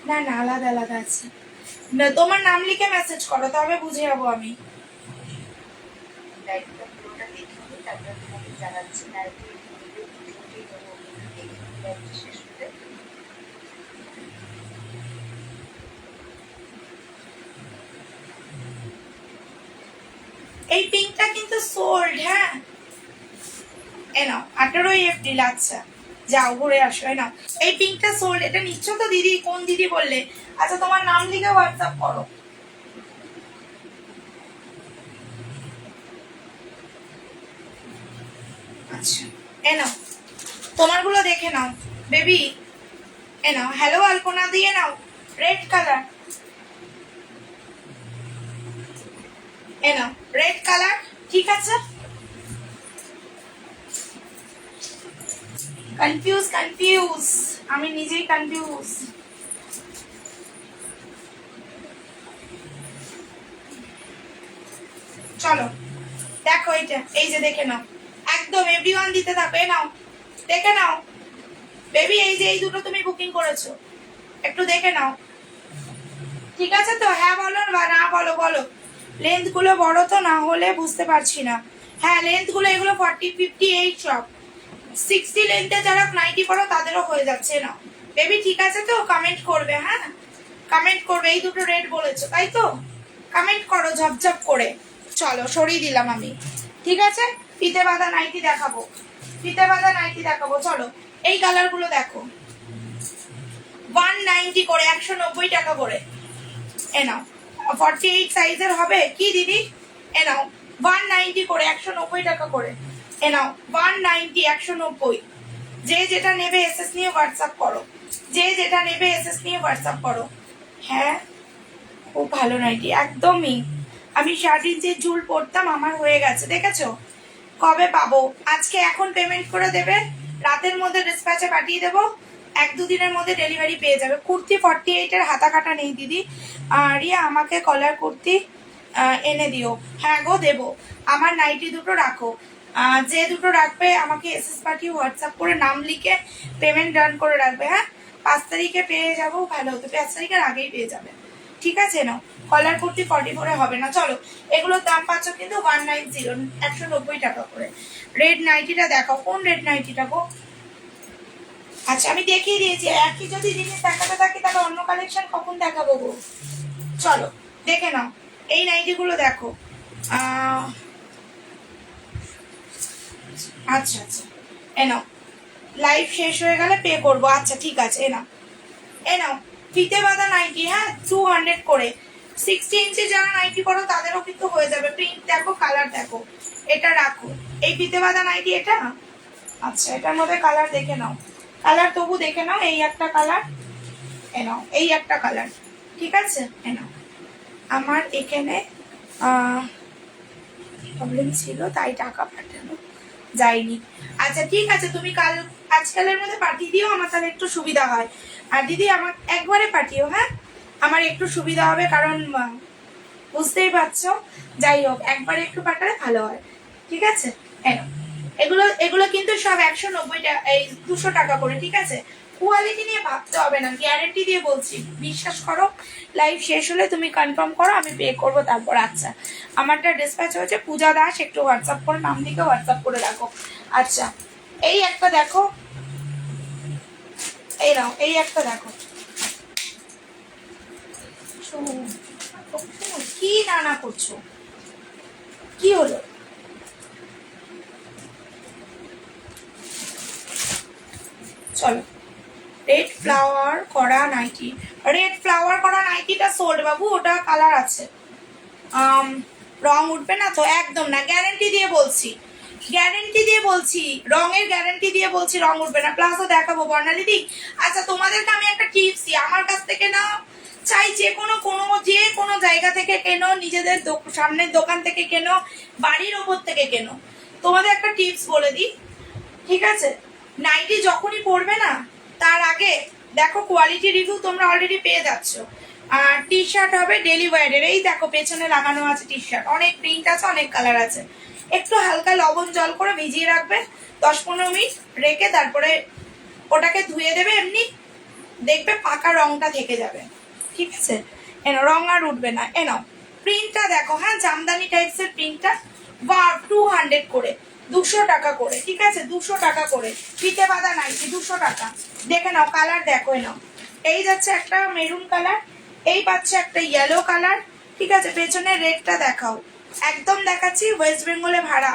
না না, আলাদা আলাদা আছে। তোমার নাম লিখে মেসেজ করো, তবে বুঝে যাবো আমি। এই পিঙ্কটা কিন্তু সোল্ড, হ্যাঁ। এ নাও, 18 এপ্রিল। আচ্ছা, যাও ঘুরে আসো। এ নাও, এই পিঙ্কটা সোল্ড। এটা নিচ্ছ তো দিদি? কোন দিদি বললে? আচ্ছা, তোমার নাম লিখে হোয়াটসঅ্যাপ করো। আচ্ছা, এ নাও, তোমারগুলো দেখে নাও বেবি। এ নাও, হ্যালো আলপনা দিয়ে নাও, রেড কালার। এ নাও, রেড কালার, ঠিক আছে। কনফিউজ, আমি নিজেই কনফিউজ। চলো দেখো, এইটা, এই যে দেখে নাও। একদম এভরিওয়ান দিতে থাকো। এ নাও, দেখে নাও বেবি, এই যে এই দুটো তুমি বুকিং করেছো, একটু দেখে নাও, ঠিক আছে তো? হ্যাঁ বলো বা না বলো, বলো। লেন্থ গুলো বড় তো না হলে বুঝতে পারছি না। হ্যাঁ, লেন্থ গুলো এগুলো 40, 58 সব। 60 লেন্থে যারা নাইটি পড়ো তাদেরও হয়ে যাচ্ছে না বেবি, ঠিক আছে তো? কমেন্ট করবে, হ্যাঁ কমেন্ট করবে। এই দুটো রেড বলেছো তাই তো? কমেন্ট করো ঝপঝপ করে। চলো, সরিয়ে দিলাম আমি, ঠিক আছে। ফিতে বাঁধা নাইটি দেখাবো, ফিতে বাঁধা নাইটি দেখাবো। চলো, এই কালার গুলো দেখো। 190 করে, 190 টাকা করে। এ নাও, 48 সাইজের হবে কি দিদি? এ নাও, 190 করে, 190 টাকা করে। এ নাও, 190, 190। যে যেটা নেবে এসএস নিয়ে হোয়াটসঅ্যাপ করো, যে যেটা নেবে এসএস নিয়ে হোয়াটসঅ্যাপ করো। হ্যাঁ, খুব ভালো নাইটি, একদমই। আমি 60 ইঞ্চির ঝুল পরতাম, আমার হয়ে গেছে, দেখেছো? কবে পাবো? আজকে এখন পেমেন্ট করে দেবে, রাতের মধ্যে ডিসপ্যাচে পাঠিয়ে দেবো, 1-2 দিনের মধ্যে ডেলিভারি পেয়ে যাবে। কুর্তি 48 এর হাতা কাটা নেই দিদি। রিয়া, আমাকে কলার কুর্তি এনে দিও। হ্যাঁ গো, দেবো। আমার নাইটি দুটো রাখো। যে দুটো রাখবে আমাকে এসএস পাঠিয়ে হোয়াটসঅ্যাপ করে নাম লিখে পেমেন্ট ডান করে রাখবে। হ্যাঁ, 5 তারিখে পেয়ে যাবো, ভালো হতো। 5 তারিখের আগেই পেয়ে যাবে, ঠিক আছে। নাও, কলার কুর্তি 44 হবে না। চলো, এগুলোর দাম পাচ্ছ কিন্তু 190, 190 টাকা করে। রেড নাইটিটা দেখাও, কোন রেড নাইটিটা গো? আচ্ছা, আমি দেখিয়ে দিয়েছি। একই যদি জিনিস দেখাতে থাকি তাহলে অন্য কালেকশন কখন দেখাবো গো? চলো, দেখে নাও, এই নাইটি গুলো দেখো। আচ্ছা আচ্ছা, এ নাও, লাইভ শেষ হয়ে গেলে পে করবো। আচ্ছা, ঠিক আছে। এ নাও, এ নাও, ফিতে বাঁধা নাইটি, হ্যাঁ 200 করে। 60 ইঞ্চি যারা নাইটি পরো তাদেরও কিন্তু হয়ে যাবে। প্রিন্ট দেখো, কালার দেখো। এটা রাখো, এই ফিতে বাঁধা নাইটি এটা। আচ্ছা, এটার মধ্যে কালার দেখে নাও, কালার তবু দেখে নাও। এই একটা কালার, এ নাও, এই একটা কালার, ঠিক আছে। এ নাও, আমার এখানে প্রবলেম ছিল তাই টাকা পাঠানো যায়নি। আচ্ছা, ঠিক আছে, তুমি কাল আজকালের মধ্যে পাঠিয়ে দিও, আমার তাহলে একটু সুবিধা হয়। আর দিদি, আমার একবারে পাঠিও, হ্যাঁ, আমার একটু সুবিধা হবে, কারণ বুঝতেই পারছো। যাই হোক, একবারে একটু পাঠালে ভালো হয়, ঠিক আছে। এগুলো এগুলো কিন্তু সব 190 টাকা, এই 200 টাকা করে, ঠিক আছে। কোয়ালিটি নিয়ে ভাবতে হবে না, গ্যারেন্টি দিয়ে বলছি, বিশ্বাস করো। লাইভ শেষ হলে তুমি কনফার্ম করো, আমি পে করবো তারপর। আচ্ছা, আমারটা ডিসপ্যাচ হয়েছে, পূজা দাস, একটু হোয়াটসঅ্যাপ করে নাম দিকে হোয়াটসঅ্যাপ করে রাখো। আচ্ছা, এই একটা দেখো, এই নাও, এই একটা দেখো। কি নানা করছো, কি হলো? চলো, রেড ফ্লাওয়ার করা নাইটি, রেড ফ্লাওয়ার করা নাইটিটা সোল্ড বাবু, ওটা কালার আছে। রং উঠবে না তো? একদম না, গ্যারেন্টি দিয়ে বলছি, গ্যারেন্টি দিয়ে বলছি, রঙের গ্যারেন্টি দিয়ে বলছি, রং উঠবে না। প্লাসও দেখাবো বর্ণালী দি। আচ্ছা, তোমাদেরকে আমি একটা টিপস দিই, আমার কাছ থেকে না, চাই যে কোনো জায়গা থেকে কেনো, নিজেদের সামনের দোকান থেকে কেনো, বাড়ির ওপর থেকে কেনো, তোমাদের একটা টিপস বলে দিই, ঠিক আছে? নাইটি যখনই পরবে না, তার আগে দেখো কোয়ালিটি রিভিউ তোমরা অলরেডি পেয়ে যাচ্ছ। আর টি শার্ট হবে ডেলি ওয়ারের, এই দেখো পেছনে লাগানো আছে টি শার্ট, অনেক প্রিন্ট আছে, অনেক কালার আছে। একটু হালকা লবণ জল করে ভিজিয়ে রাখবে 10-15 মিনিট রেখে, তারপরে ওটাকে ধুয়ে দেবে, এমনি দেখবে পাকা রংটা থেকে যাবে, ঠিক আছে? এনো, রং আর উঠবে না। এনো, প্রিন্টটা দেখো, হ্যাঁ, জামদানি টাইপসের প্রিন্টটা, 200 করে, 200 টাকা করে, ঠিক আছে? 200 টাকা করে, ফিতে বাঁধা নাইটি 200 টাকা। দেখে নাও, কালার দেখো। এনো, এই যাচ্ছে একটা মেরুন কালার, এই পাচ্ছে একটা ইয়েলো কালার, ঠিক আছে? পেছনে রেডটা দেখাও, একদম দেখাচ্ছি, ওয়েস্ট বেঙ্গলে ভাড়া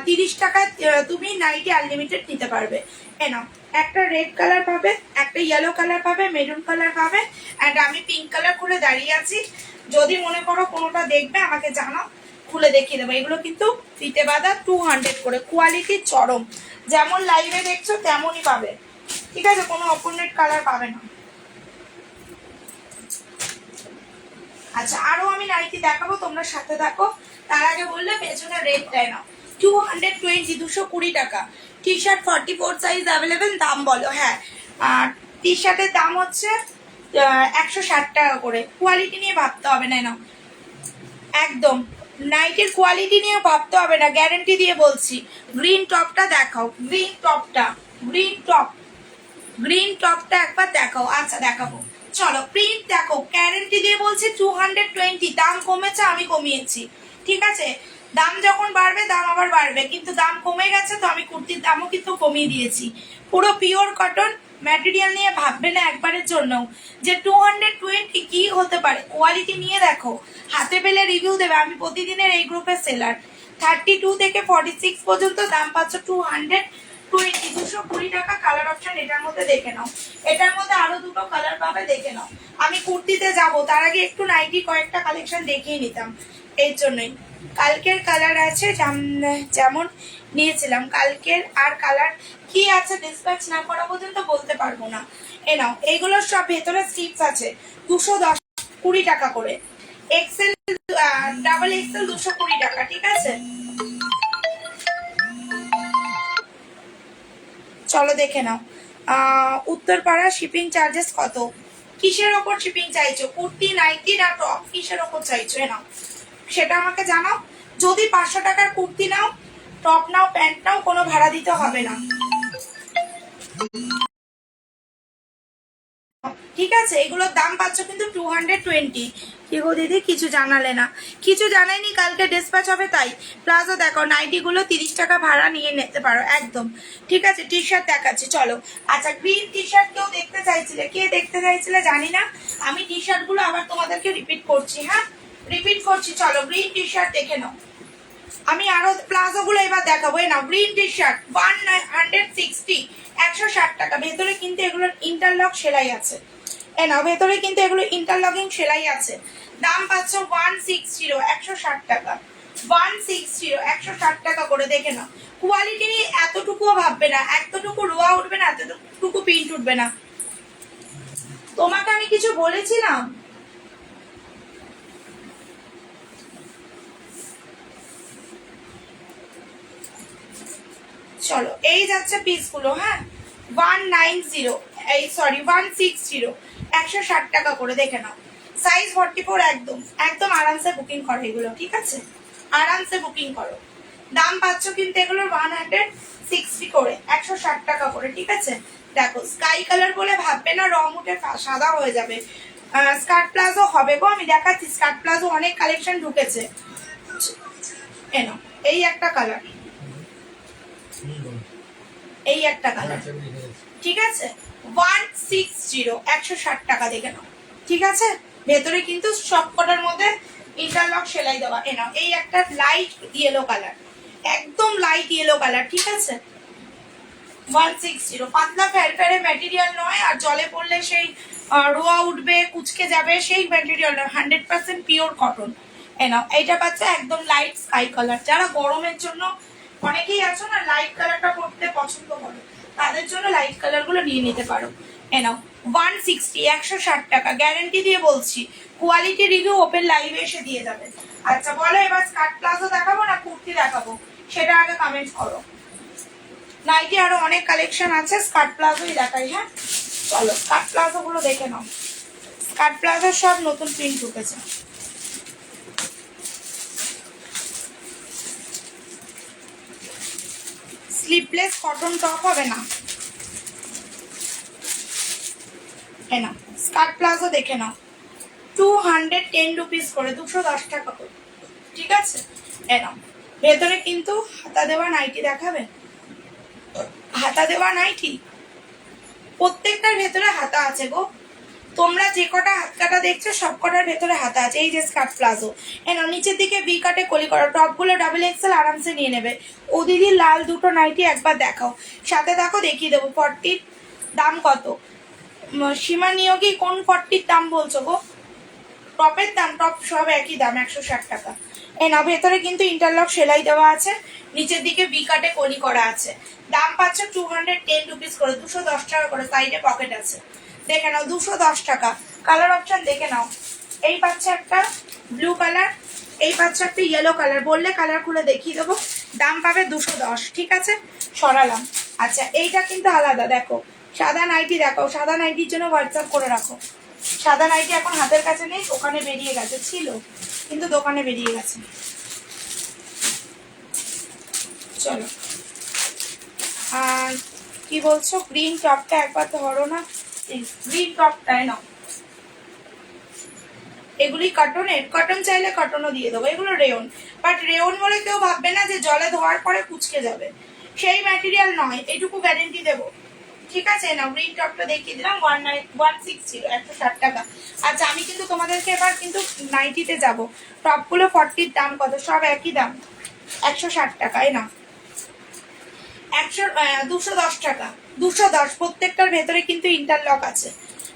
30 টাকায় তুমি নাইটি আনলিমিটেড নিতে পারবে। এনো, একটা রেড কালার পাবে, একটা ইয়েলো কালার পাবে, মেরুন কালার পাবে, অ্যান্ড আমি পিঙ্ক কালার করে দাঁড়িয়ে আছি। যদি মনে করো কোনোটা দেখবে আমাকে জানাও, খুলে দেখিয়ে দেবো। এগুলো কিন্তু ফিতে বাঁধা 200 করে, কোয়ালিটি চরম, যেমন লাইভে দেখছো তেমনই পাবে, ঠিক আছে? কোনো অপোনেট কালার পাবে না। আচ্ছা, আরো আমি নাইটি দেখাবো, তোমরা সাথে থাকো। তার আগে বললে পেছনে রেডটাই নাও, 220, 220 টাকা। টি শার্ট 44 সাইজ অ্যাভেলেবেল, দাম বলো? হ্যাঁ, আর টি শার্টের দাম হচ্ছে 160 টাকা করে। কোয়ালিটি নিয়ে ভাবতে হবে না, নাও, একদম নাইটের কোয়ালিটি নিয়ে ভাবতে হবে না, গ্যারেন্টি দিয়ে বলছি। গ্রিন টপটা দেখাও, গ্রিন টপটা, গ্রিন টপটা একবার দেখাও। আচ্ছা, দেখাবো, চলো। প্রিন্ট দেখো, গ্যারেন্টি দিয়ে বলছি 220, দাম কমেছে, আমি কমিয়েছি, ঠিক আছে? দাম যখন বাড়বে, দাম আবার বাড়বে, কিন্তু দাম কমে গেছে তো আমি কুর্তির দামও কিন্তু কমিয়ে দিয়েছি। পুরো পিওর কটন ম্যাটেরিয়াল নিয়ে ভাববে না একবারের জন্য যে 220 কি হতে পারে। কোয়ালিটি নিয়ে দেখো, হাতে পেলে রিভিউ দেবে। আমি প্রতিদিনের এই গ্রুপের সেলার, 32 থেকে 46 পর্যন্ত দাম পাচ্ছ 220, 220 টাকা। কালার অপশন এটার মধ্যে দেখে নাও, এটার মধ্যে আরো দুটো কালার পাবে, দেখে নাও। আমি কুর্তিতে যাব, তার আগে একটু নাইটি কয়েকটা কালেকশন দেখিয়ে নিতাম, এর জন্যই। কালকের কালার আছে যেমন নিয়েছিলাম, কালকের আর কালার কি আছে ডিসপ্যাচ না করা পর্যন্ত বলতে পারবো না। এ নাও, এইগুলোর সব ভেতরে স্ট্রিপস আছে, 220 টাকা করে। এক্সেল, ডাবল এক্সেল 220 টাকা, ঠিক আছে? চলো দেখে নাও। উত্তরপাড়া শিপিং চার্জেস কত? কিসের ওপর শিপিং চাইছো? কুর্তি, নাইটি না টপ, কিসের ওপর চাইছো? নাও, সেটা আমাকে জানাও। যদি 500 টাকার কুর্তি নাও, টপ নাও, প্যান্ট নাও, কোনো ভাড়া দিতে হবে না, ঠিক আছে? এগুলোর দাম পাচ্ছ কিন্তু 220। কি গো দিদি, কিছু জানালে না? কিছু জানাইনি, কালকে ডিসপ্যাচ হবে তাই। প্লাজো দেখো, নাইটিগুলো 30 টাকা ভাড়া নিয়ে নিতে পারো একদম, ঠিক আছে? টি শার্ট দেখাচ্ছি, চলো। আচ্ছা, গ্রিন টি শার্ট কেউ দেখতে চাইছিলে, কে দেখতে চাইছিলে জানি না। আমি টি শার্টগুলো আবার তোমাদেরকে রিপিট করছি, হ্যাঁ, রিপিট করছি। চলো, গ্রিন টি শার্ট দেখে নাও। আমি আরো প্লাজো গুলো এবার দেখাবো। নাও, গ্রিন টি শার্ট 160, 160 টাকা। ভেতরে কিন্তু এগুলোর ইন্টারলক সেলাই আছে। নাও, ভেতরে কিন্তু এগুলো ইন্টারলকিং সেলাই আছে। দাম পাচ্ছ 160, 160 টাকা, 160, 160 টাকা করে। দেখে নাও, কোয়ালিটি নিয়ে এতটুকুও ভাববে না, এতটুকু রোয়া উঠবে না, এতটুকু প্রিন্ট উঠবে না। তোমাকে আমি কিছু বলেছিলাম? চলো, এই যাচ্ছে পিসগুলো, হ্যাঁ, 160, এই সরি 160, 160 টাকা করে। দেখে নাও, সাইজ 44, একদম একদম আরামসে বুকিং করো এগুলো, ঠিক আছে? আরামসে বুকিং করো। দাম পাচ্ছ কিন্তু এগুলোর 160 করে, 160 টাকা করে, ঠিক আছে? দেখো স্কাই কালার বলে ভাববে না রং উঠে সাদা হয়ে যাবে। স্কার্ট প্লাজো হবে গো, আমি দেখাচ্ছি। স্কার্ট প্লাজো অনেক কালেকশন ঢুকেছে। এনো এই একটা কালার, এই একটা কালার, ঠিক আছে। 160 160 টাকা দেখে নাও, ঠিক আছে। ভেতরে কিন্তু সব কটার মধ্যে ইন্টারলক সেলাই দেওয়া। এ নাও এই একটা লাইট ইয়েলো কালার, একদম লাইট ইয়েলো কালার, ঠিক আছে। 160, পাতলা ফ্যারফ্যারে ম্যাটেরিয়াল নয়, আর জলে পড়লে সেই রোয়া উঠবে, কুচকে যাবে, সেই ম্যাটেরিয়াল নয়, 100% পিওর কটন। এ নাও এইটা পাচ্ছে একদম লাইট স্কাই কালার। যারা গরমের জন্য, অনেকেই আছো না লাইট কালারটা পরতে পছন্দ করো, তাদের জন্য লাইট কালার গুলো নিয়ে নিতে পারো। এ নাও 160, 160 টাকা, গ্যারেন্টি দিয়ে বলছি। কোয়ালিটি রিভিউ ওপেন লাইভে এসে দিয়ে যাবে। আচ্ছা বলো এবার স্কার্ট প্লাজো দেখাবো না কুর্তি দেখাবো, সেটা আগে কমেন্ট করো। নাইটি আরো অনেক কালেকশন আছে, স্কার্ট প্লাজোই দেখাই। হ্যাঁ চলো স্কার্ট প্লাজো গুলো দেখে নাও। স্কার্ট প্লাজোর সব নতুন প্রিন্ট ঢুকেছে। স্লিপলেস কটন টপ হবে না। হ্যাঁ না স্কার্ট প্লাজো দেখে নাও, 210 রুপিস করে, 210 টাকা করে, ঠিক আছে। এ নাও ভেতরে কিন্তু হাতা দেওয়া নাইটি দেখাবে, হাতা দেওয়া নাইটি প্রত্যেকটার ভেতরে হাতা আছে গো। তোমরা যে কটা হাত কাটা দেখছো সব কটার ভেতরে হাতা আছে। এই যে স্কার্ট প্লাজো, এনা নিচের দিকে ভি কাটে কলি করা, টপগুলো ডাবল এক্সেল আরামসে নিয়ে নেবে। ও দিদি লাল দুটো নাইটি একবার দেখাও, সাথে দেখো দেখিয়ে দেবো। 40 দাম কত? সীমা নিয়োগী কোন 40 দাম বলছো গো? টপের দাম, টপ সব একই দাম, 160 টাকা। না ভেতরে কিন্তু ইন্টারলক সেলাই দেওয়া আছে, নিচের দিকে ভি কাটে কলি করা আছে। দাম পাচ্ছে 210 রুপিস করে, 210 টাকা করে। সাইডে পকেট আছে, দেখে নাও 210 টাকা। কালার অপশন দেখে নাও। এই পাচ্ছে একটা ব্লু কালার, এই পাচ্ছে একটা ইয়েলো কালার। বললে কালার খুলে দেখিয়ে দেবো। দাম পাবে 210, ঠিক আছে। সরালাম। আচ্ছা এইটা কিন্তু আলাদা, দেখো সাদা নাইটি দেখাও। সাদা নাইটির জন্য হোয়াটসঅ্যাপ করে রাখো। সাদা নাইটি এখন হাতের কাছে নেই, দোকানে বেরিয়ে গেছে, ছিল কিন্তু দোকানে বেরিয়ে গেছে। চলো আর কি বলছো? গ্রিন টপটা একবার তো ধরো না, গ্রিন টপটায় নাও। এগুলি কটনের, কটন চাইলে কটনও দিয়ে দেবো। এগুলো রেয়ন, বাট রেয়ন বলে কেউ ভাববে না যে জলে ধোয়ার পরে কুচকে যাবে, সেই ম্যাটেরিয়াল নয়, এটুকু গ্যারেন্টি দেবো, ঠিক আছে। না গ্রিন টপটা দেখিয়ে দিলাম, 160, 160 টাকা। আচ্ছা আমি কিন্তু তোমাদেরকে এবার কিন্তু নাইটিতে যাবো। টপগুলো 40 দাম কত? সব একই দাম, 160 টাকায় না, 210 টাকা, 210। প্রত্যেকটার ভেতরে কিন্তু ইন্টারলক আছে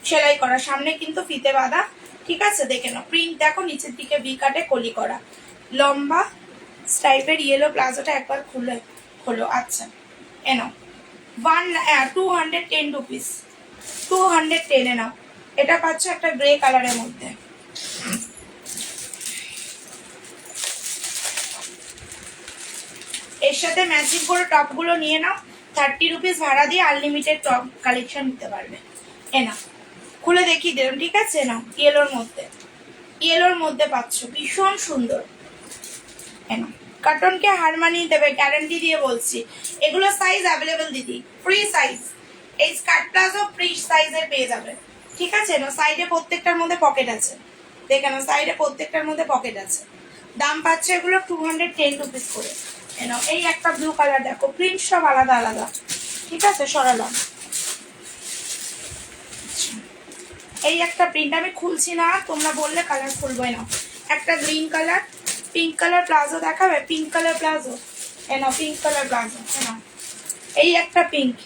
সেলাই করা, সামনে কিন্তু ফিতে বাঁধা, ঠিক আছে। দেখে নাও প্রিন্ট দেখো, নিচের দিকে ভি কাটে কলি করা, লম্বা স্টাইপের ইয়েলো প্লাজোটা একবার খুলে খোলো। আচ্ছা এ নাও 210 রুপিস, 210 এ নাও। এটা পাচ্ছ একটা গ্রে কালারের মধ্যে। এর সাথে ম্যাচিং করে টপগুলো নিয়ে নাও। 30 রুপিস ভাড়া দিয়ে আনলিমিটেড টপ কালেকশন নিতে পারবে। এ নাও খুলে দেখিয়ে দিলাম, ঠিক আছে। নাও ইয়েলোর মধ্যে, ইয়েলোর মধ্যে পাচ্ছ, ভীষণ সুন্দর। এ নাও কটনকে হার মানিয়ে দেবে, গ্যারান্টি দিয়ে বলছি। এগুলো সাইজ অ্যাভেলেবেল দিদি, ফ্রি সাইজ। এই স্কার্ট প্লাজো ফ্রি সাইজের পেয়ে যাবে, ঠিক আছে। না সাইডে প্রত্যেকটার মধ্যে পকেট আছে, দেখে নাও সাইডে প্রত্যেকটার মধ্যে পকেট আছে। দাম পাচ্ছে এগুলো 210 রুপিস করে। নাও এই একটা ব্লু কালার দেখো, প্রিন্ট সব আলাদা আলাদা, ঠিক আছে। সরালাম। এই একটা প্রিন্ট আমি খুলছি না, তোমরা বললে কালার খুলবোই না। একটা green colour, pink colour palazzo দেখাবে, pink colour palazzo. Now pink colour palazzo, now এই একটা পিঙ্ক।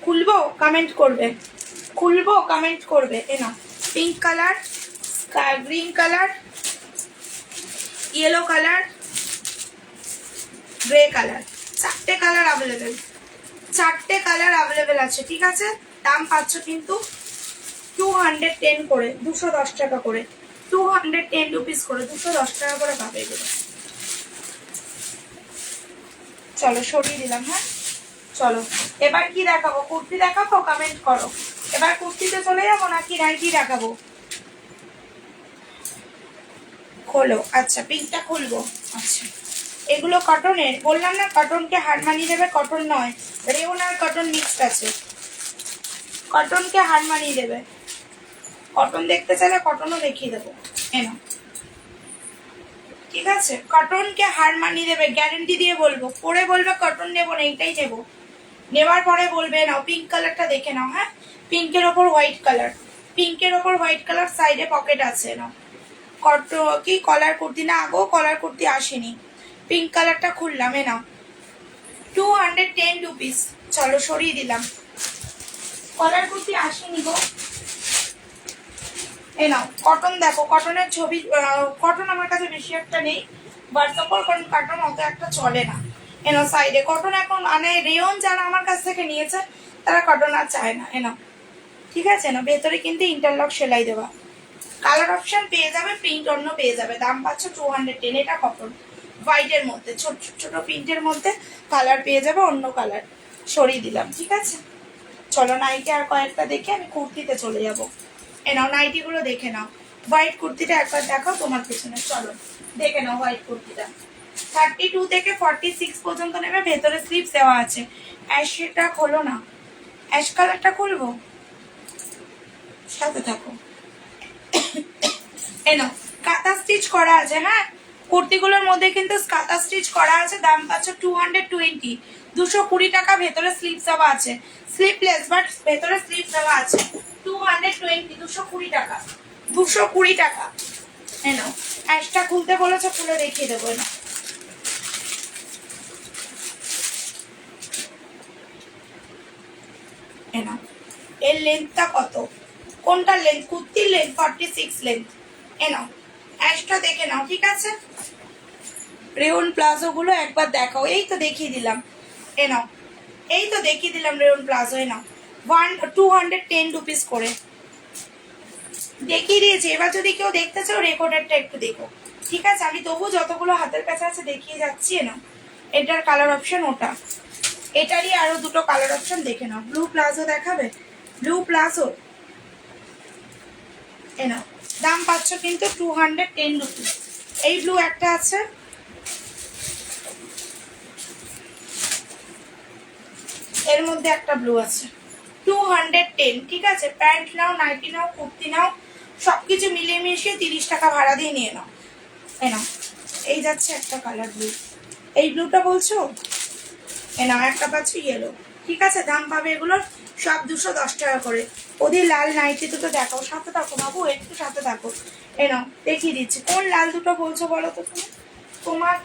খুলবো কমেন্ট করবে, খুলবো কমেন্ট করবে। Now pink colour, green colour, yellow colour, grey colour, চারটে কালার অ্যাভেলেবেল, চারটে কালার অ্যাভেলেবেল আছে, ঠিক আছে। দাম পাচ্ছ কিন্তু 210 করে, 210 টাকা করে, 210 রুপিস করে, 210 টাকা করে পাবে এগুলো। চলো সরিয়ে দিলাম। হ্যাঁ চলো এবার কি দেখাবো? কুর্তি দেখাবো, কমেন্ট করো। এবার কুর্তিতে চলে যাবো নাকি নাইটি দেখাবো? খোলো। আচ্ছা পিঙ্কটা খুলবো। আচ্ছা এগুলো কটনের, বললাম না কটনকে হার মানিয়ে দেবে, কটন নয়, রেওন আর কটন মিক্সড আছে। কটনকে হার মানিয়ে দেবে। কটন দেখতে চাইলে কটনও দেখিয়ে দেবো, এনো ঠিক আছে। কটনকে হার মানিয়ে দেবে, গ্যারেন্টি দিয়ে বলবো। পরে বলবে কটন নেবো না, এইটাই নেবো। নেওয়ার পরে বলবে নাও পিঙ্ক কালারটা দেখে নাও। হ্যাঁ, পিঙ্কের ওপর হোয়াইট কালার, পিঙ্কের ওপর হোয়াইট কালার, সাইডে পকেট আছে। নাও কি কলার কুর্তি না, আগেও কলার কুর্তি আসেনি। পিঙ্ক কালারটা খুললাম, এ নাও 210 রুপিস। চলো সরিয়ে দিলাম, কলার কুর্তি আসেনি গো। এ নাও কটন দেখো, কটনের ছবি। কটন আমার কাছে বেশি একটা নেই হোয়াটসঅ্যাপ, কারণ কটন অত একটা চলে না। এনো সাইডে কটন এখন মানে রেয়ন যারা আমার কাছ থেকে নিয়েছে তারা কটন আর চায় না। এনো ঠিক আছে না, ভেতরে কিন্তু ইন্টারলক সেলাই দেওয়া। কালার অপশন পেয়ে যাবে, প্রিন্ট অন্য পেয়ে যাবে। দাম পাচ্ছ 210। এটা কটন হোয়াইটের মধ্যে, ছোট ছোট প্রিন্টের মধ্যে কালার পেয়ে যাবে, অন্য কালার সরিয়ে দিলাম। ঠিক আছে, চলো নাইটি আর কয়েকটা দেখে আমি কুর্তিতে চলে যাব। এ নাও নাইটি গুলো দেখে নাও। হোয়াইট কুর্তিটা একবার দেখাও তোমার পেছনে, চলো দেখে নাও হোয়াইট কুর্তিটা। 32 থেকে 46 পর্যন্ত নেবে, ভেতরে স্লিপস দেওয়া আছে। অ্যাশটা খোলো না, অ্যাশ কালারটা খুলবো, সাথে থাকো। এনো কাঁথা স্টিচ করা আছে। হ্যাঁ, কুর্তিগুলোর মধ্যে কিন্তু কাঁথা স্টিচ করা আছে। দাম পাচ্ছ 220, 220 টাকা। ভেতরে স্লিপস দেওয়া আছে, স্লিপলেস বাট ভেতরে স্লিপস দেওয়া আছে। 220, 220 টাকা, 220 টাকা। এনো অ্যাশটা খুলতে বলেছে, খুলে দেখিয়ে দেবো। না এনো এর লেন্থটা কত, কোনটার লেন্থ, কুর্তির লেন্থ 46 লেন্থ। এনো অ্যাশটা দেখে নাও। ঠিক আছে, রেওন প্লাজো গুলো একবার দেখাও। এই তো দেখিয়ে দিলাম, এ নাও এই তো দেখিয়ে দিলাম রেওন প্লাজো। এ নাও 210 রুপিস করে দেখিয়ে দিয়েছি। এবার যদি কেউ দেখতে চাও রেকর্ডারটা একটু দেখো। ঠিক আছে, আমি তবু যতগুলো হাতের কাছে আছে দেখিয়ে যাচ্ছি। না এটার কালার অপশন ওটা, এটারই আরো দুটো কালার অপশন দেখে নাও। ব্লু প্লাজো দেখাবে, ব্লু প্লাজো। এ নাও দাম পাচ্ছ কিন্তু 210 রুপিস। এই ব্লু একটা আছে, এর মধ্যে একটা ব্লু আছে, 210। ঠিক আছে, প্যান্ট নাও, নাইটি নাও, কুর্তি নাও, সবকিছু মিলিয়ে মিশিয়ে 30 টাকা ভাড়া দিয়ে নিয়ে নাও। এ নাও এই যাচ্ছে একটা কালার ব্লু, এই ব্লুটা বলছো। এ নাও একটা পাচ্ছ ইয়েলো। ঠিক আছে, দাম পাবে এগুলোর সব 210 টাকা করে। ওদের লাল নাইটি দুটো দেখাও, সাথে থাকো বাবু, একটু সাথে থাকো। এ নাও দেখিয়ে দিচ্ছি, কোন লাল দুটো বলছো বলো তো তুমি,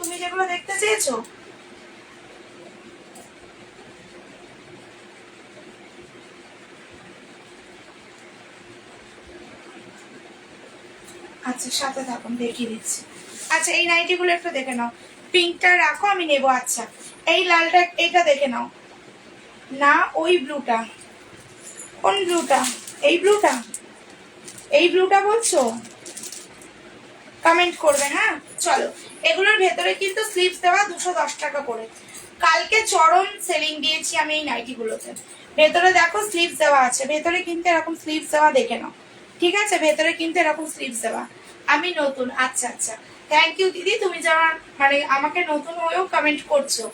তুমি যেগুলো দেখতে চেয়েছো। আচ্ছা সাথে থাকুন, দেখিয়ে দিচ্ছি। আচ্ছা এই নাইটিগুলো একটু দেখে নাও, পিঙ্কটা রাখো আমি নেবো। আচ্ছা এই লালটা, এইটা দেখে নাও না, ওই ব্লুটা, কোন ব্লুটা, এই ব্লুটা, এই ব্লুটা বলছো, কমেন্ট করবে। হ্যাঁ চলো, এগুলোর ভেতরে কিন্তু স্লিপস দেওয়া 210 টাকা করে। কালকে চরম সেলিং দিয়েছি আমি এই নাইটিগুলোতে। ভেতরে দেখো স্লিপস দেওয়া আছে, ভেতরে কিন্তু এরকম স্লিপস দেওয়া দেখে নাও। ঠিক আছে, ভেতরে কিন্তু এরকম স্লিপস দেওয়া। আমি নতুন, আচ্ছা আচ্ছা, থ্যাংক ইউ দিদি, তুমি যেমন মানে আমাকে নতুন হয়েও কমেন্ট করছো।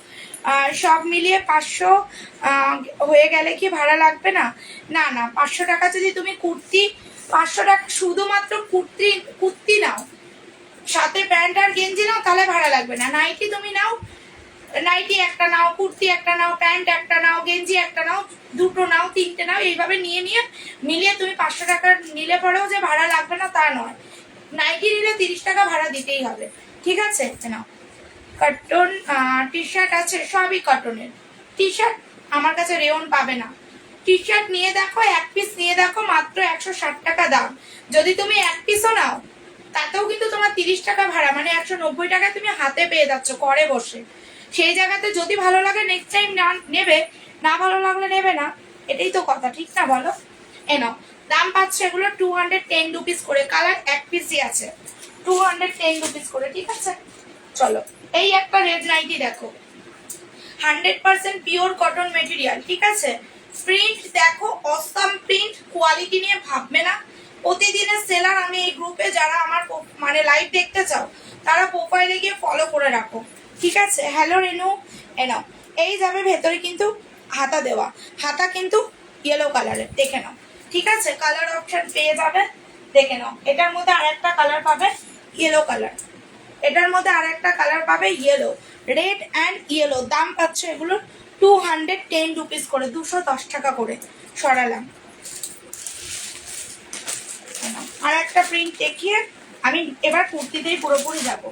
সব মিলিয়ে 500 হয়ে গেলে কি ভাড়া লাগবে না? না না, 500 টাকা যদি তুমি কুর্তি, 500 টাকা শুধুমাত্র কুর্তি নাও, সাথে প্যান্ট আর গেঞ্জি নাও, তাহলে ভাড়া লাগবে না। নাইটি তুমি নাও, নাইটি একটা নাও, কুর্তি একটা নাও, প্যান্ট একটা নাও, গেঞ্জি একটা নাও, দুটো নাও, তিনটে নাও, এইভাবে নিয়ে নিয়ে মিলিয়ে তুমি 500 টাকা নিলে পরেও যে ভাড়া লাগবে না তা নয়। নাইটি নিলে 30 টাকা ভাড়া দিতেই হবে। ঠিক আছে, নাও কটন টি শার্ট আছে, সবই কটনের টি শার্ট। আমার কাছে রেওন পাবে না। টি শার্ট নিয়ে দেখো, এক পিস নিয়ে দেখো, মাত্র 160 টাকা দাম। যদি তুমি এক পিসও নাও তাতেও কিন্তু তোমার 30 টাকা ভাড়া, মানে 190 টাকা তুমি হাতে পেয়ে যাচ্ছ ঘরে বসে। সেই জায়গাতে যদি ভালো লাগে নেক্সট টাইম নেবে, না ভালো লাগলে নেবে না, এটাই তো কথা, ঠিক না বলো? এনো দাম পাচ্ছে এগুলো 210 রুপিস করে, কালার এক পিসই আছে, 210 রুপিস করে। ঠিক আছে, চলো এই একটা রেড নাইটি দেখো, 100% পিওর কটন মেটেরিয়াল। ঠিক আছে, প্রিন্ট দেখো, অসাম প্রিন্ট, কোয়ালিটি নিয়ে ভাববে না। প্রতিদিনের সেলার আমি এই গ্রুপে, যারা আমার মানে লাইভ দেখতে চাও তারা প্রোফাইলে গিয়ে ফলো করে রাখো। ঠিক আছে, হ্যালো রেনু। এনাও এই যাবে, ভেতরে কিন্তু হাতা দেওয়া, হাতা কিন্তু ইয়েলো কালারের, দেখে নাও। ঠিক আছে, কালার অপশন পেয়ে যাবে, দেখে নাও। এটার মধ্যে আর একটা কালার পাবে ইয়েলো কালার, এটার মধ্যে আর একটা কালার পাবে ইয়েলো, রেড অ্যান্ড ইয়েলো। দাম পাচ্ছ এগুলোর 210 রুপিস করে, 210 টাকা করে সরালাম। আর একটা প্রিন্ট দেখিয়ে আমি এবার কুর্তিতেই পুরোপুরি যাবো।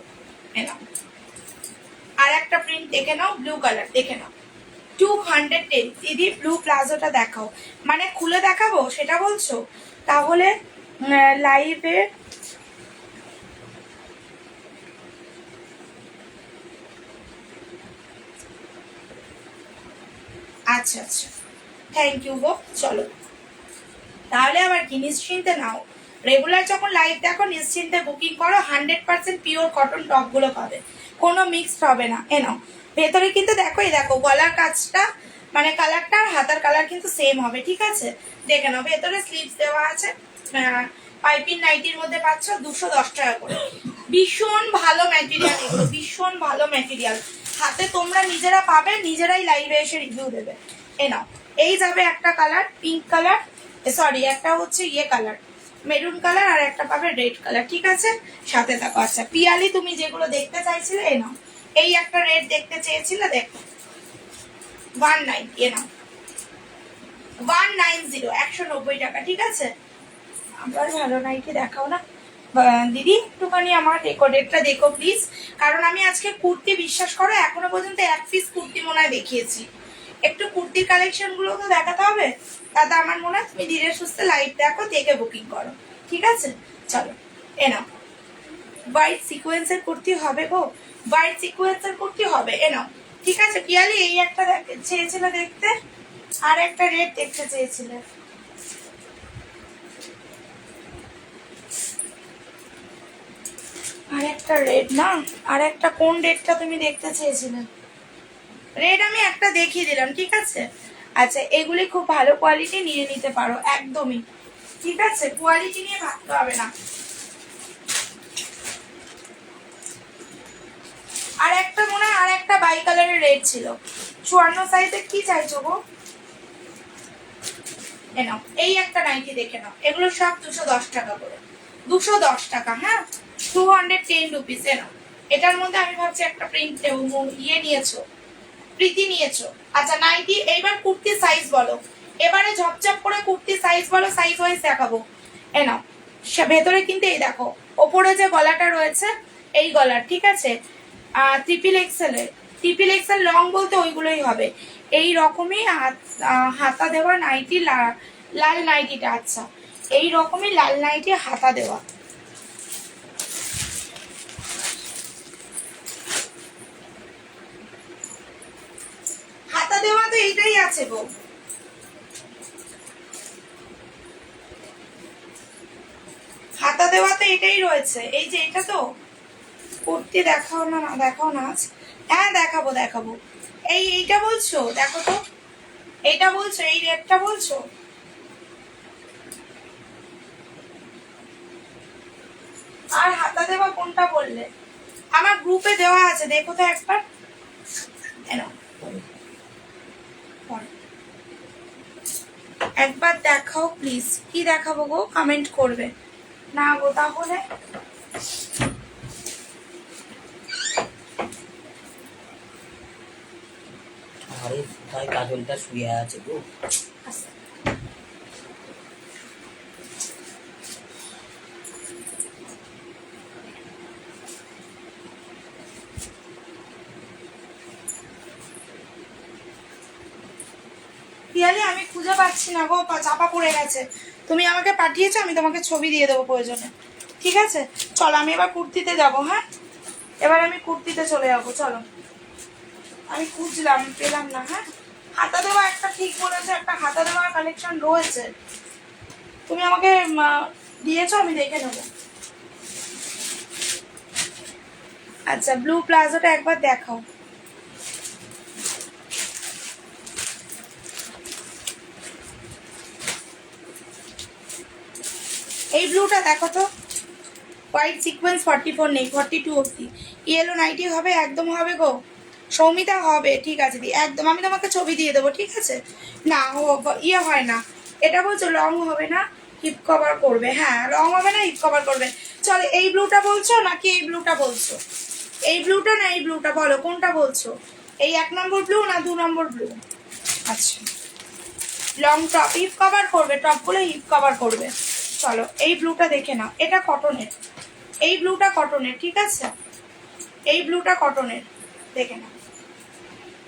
আর একটা প্রিন্ট দেখে নাও, ব্লু কালার, দেখে নাও 210। দিদি ব্লু প্লাজোটা দেখাও, মানে খুলে দেখাবো সেটা বলছো? তাহলে লাইভে আচ্ছা আচ্ছা, থ্যাংক ইউ গো। চলো তাহলে আবার কি, নিশ্চিন্তে নাও, রেগুলার যখন লাইভ দেখো নিশ্চিন্তে বুকিং করো। 100% পিওর কটন টপগুলো পাবে, কোনো মিক্সড হবে না। এ নাও, ভেতরে কিন্তু দেখো, এই দেখো গলার কাজটা মানে কালারটা আর হাতার কালার কিন্তু সেম হবে। ঠিক আছে, দেখে নাও, ভেতরে স্লিভস দেওয়া আছে। পাইপিং নাইটির মধ্যে পাচ্ছ 210 টাকা করে। ভীষণ ভালো ম্যাটেরিয়াল এগুলো, ভীষণ ভালো ম্যাটেরিয়াল। হাতে তোমরা নিজেরা পাবে, নিজেরাই লাইভে এসে রিভিউ দেবে। এ নাও, এই যাবে একটা কালার পিঙ্ক কালার, সরি একটা হচ্ছে ইয়ে কালার মেরুন কালার, আর একটা পাবে রেড কালার। ঠিক আছে, সাথে থাকো। আচ্ছা পিয়ালি, তুমি যেগুলো দেখতে চাইছিলে এ নাও, এই একটা রেড দেখতে চেয়েছিলে, দেখো 190, এ নাও 190, 190 টাকা। ঠিক আছে, আবার ভালো নাইটি দেখাও না দিদি, একটুখানি আমার রেকর্ডেরটা দেখো প্লিজ, কারণ আমি আজকে কুর্তি, বিশ্বাস করো এখনো পর্যন্ত এক পিস কুর্তি মনে হয় দেখিয়েছি। একটু কুর্তির কালেকশন গুলো তো দেখাতে হবে, তাতে আমার মনে হয় তুমি ধীরে সুস্থে লাইভ দেখো, দেখে বুকিং করো। ঠিক আছে, চলো এ নাও, হোয়াইট সিকোয়েন্সের কুর্তি হবে গো, হোয়াইট সিকোয়েন্সের কুর্তি হবে, এ নাও। ঠিক আছে পিয়ালি, এই একটা চেয়েছিলে দেখতে, আর একটা রেড দেখতে চেয়েছিলে। আর একটা রেড না, আর একটা কোন রেডটা তুমি দেখতে চেয়েছিলে? রেড আমি একটা দেখিয়ে দিলাম। ঠিক আছে, আচ্ছা এগুলি খুব ভালো কোয়ালিটি, নিয়ে নিতে পারো একদমই। ঠিক আছে, কোয়ালিটি নিয়ে ভাবতে হবে না। আর একটা মনে হয় আর একটা বাই কালারের রেড ছিল, 54 সাইজে। কি চাইছো গো? এ নাও, এই একটা নাইটি দেখে নাও, এগুলো সব 210 টাকা করে, 210 টাকা। হ্যাঁ, 210 রুপিস। এ নাও, এটার মধ্যে আমি ভাবছি একটা প্রিন্ট ইয়ে নিয়েছো, প্রীতি নিয়েছো। আচ্ছা নাইটি, এইবার কুর্তি সাইজ বলো, এবারে ঝপঝপ করে কুর্তি সাইজ বলো, সাইজ ওয়াইজ দেখাবো। এ নাও, ভেতরে কিন্তু এই দেখো, ওপরে যে গলাটা রয়েছে এই গলার, ঠিক আছে, ট্রিপল এক্সেল এর, ট্রিপল এক্সেল লং বলতে ওইগুলোই হবে। এই রকমই হাতা দেওয়া নাইটি, লাল নাইটিটা। আচ্ছা, এই রকমই লাল নাইটি হাতা দেওয়া। হাতা দেওয়া তো এইটাই আছে গো, হাতা দেওয়া তো এটাই রয়েছে। এই যে এটা তো কুর্তি দেখাও না, দেখাও না। হ্যাঁ দেখাবো দেখাবো, এইটা বলছো, দেখো তো এইটা বলছো, এই রেটটা বলছো? আর হাতা দেওয়া কোনটা বললে? আমার গ্রুপে দেওয়া আছে, দেখো তো একবার। একবার দেখাও প্লিজ, কি দেখাবো গো? কমেন্ট করবে না গো তাহলে? আরে কোথায় কাজলটা শুয়ে আছে গো? পিয়ালি আমি খুঁজে পাচ্ছি না গো, চাপা পড়ে গেছে। তুমি আমাকে পাঠিয়েছো, আমি তোমাকে ছবি দিয়ে দেবো প্রয়োজনে। ঠিক আছে, চলো আমি এবার কুর্তিতে যাব। হ্যাঁ, এবার আমি কুর্তিতে চলে যাবো। চলো, আমি খুঁজলাম, পেলাম না। হ্যাঁ, হাতা দেওয়া একটা ঠিক বলেছে, একটা হাতা দেওয়া কালেকশন রয়েছে, তুমি আমাকে দিয়েছো, আমি দেখে নেবো। আচ্ছা, ব্লু প্লাজোটা একবার দেখাও। এই ব্লুটা দেখো তো, হোয়াইট সিকোয়েন্স 44 নেই, 42 অব্দি। ইয়েলো নাইটি হবে, একদম হবে গো, সৌমিতা হবে, ঠিক আছে দি, একদম আমি তোমাকে ছবি দিয়ে দেবো, ঠিক আছে। না ও ইয়ে হয় না, এটা বলছো লং হবে না, হিপ কভার করবে, হ্যাঁ লং হবে না, হিপ কভার করবে। চলো এই ব্লুটা বলছো নাকি এই ব্লুটা বলছো? এই ব্লুটা না এই ব্লুটা, বলো কোনটা বলছো? এই 1 নম্বর ব্লু না 2 নম্বর ব্লু? আচ্ছা, লং টপ হিপ কভার করবে, টপগুলো হিপ কভার করবে। চলো এই ব্লুটা দেখে নাও, এটা কটনের, এই ব্লুটা কটনের, ঠিক আছে, এই ব্লুটা কটনের, দেখে নাও।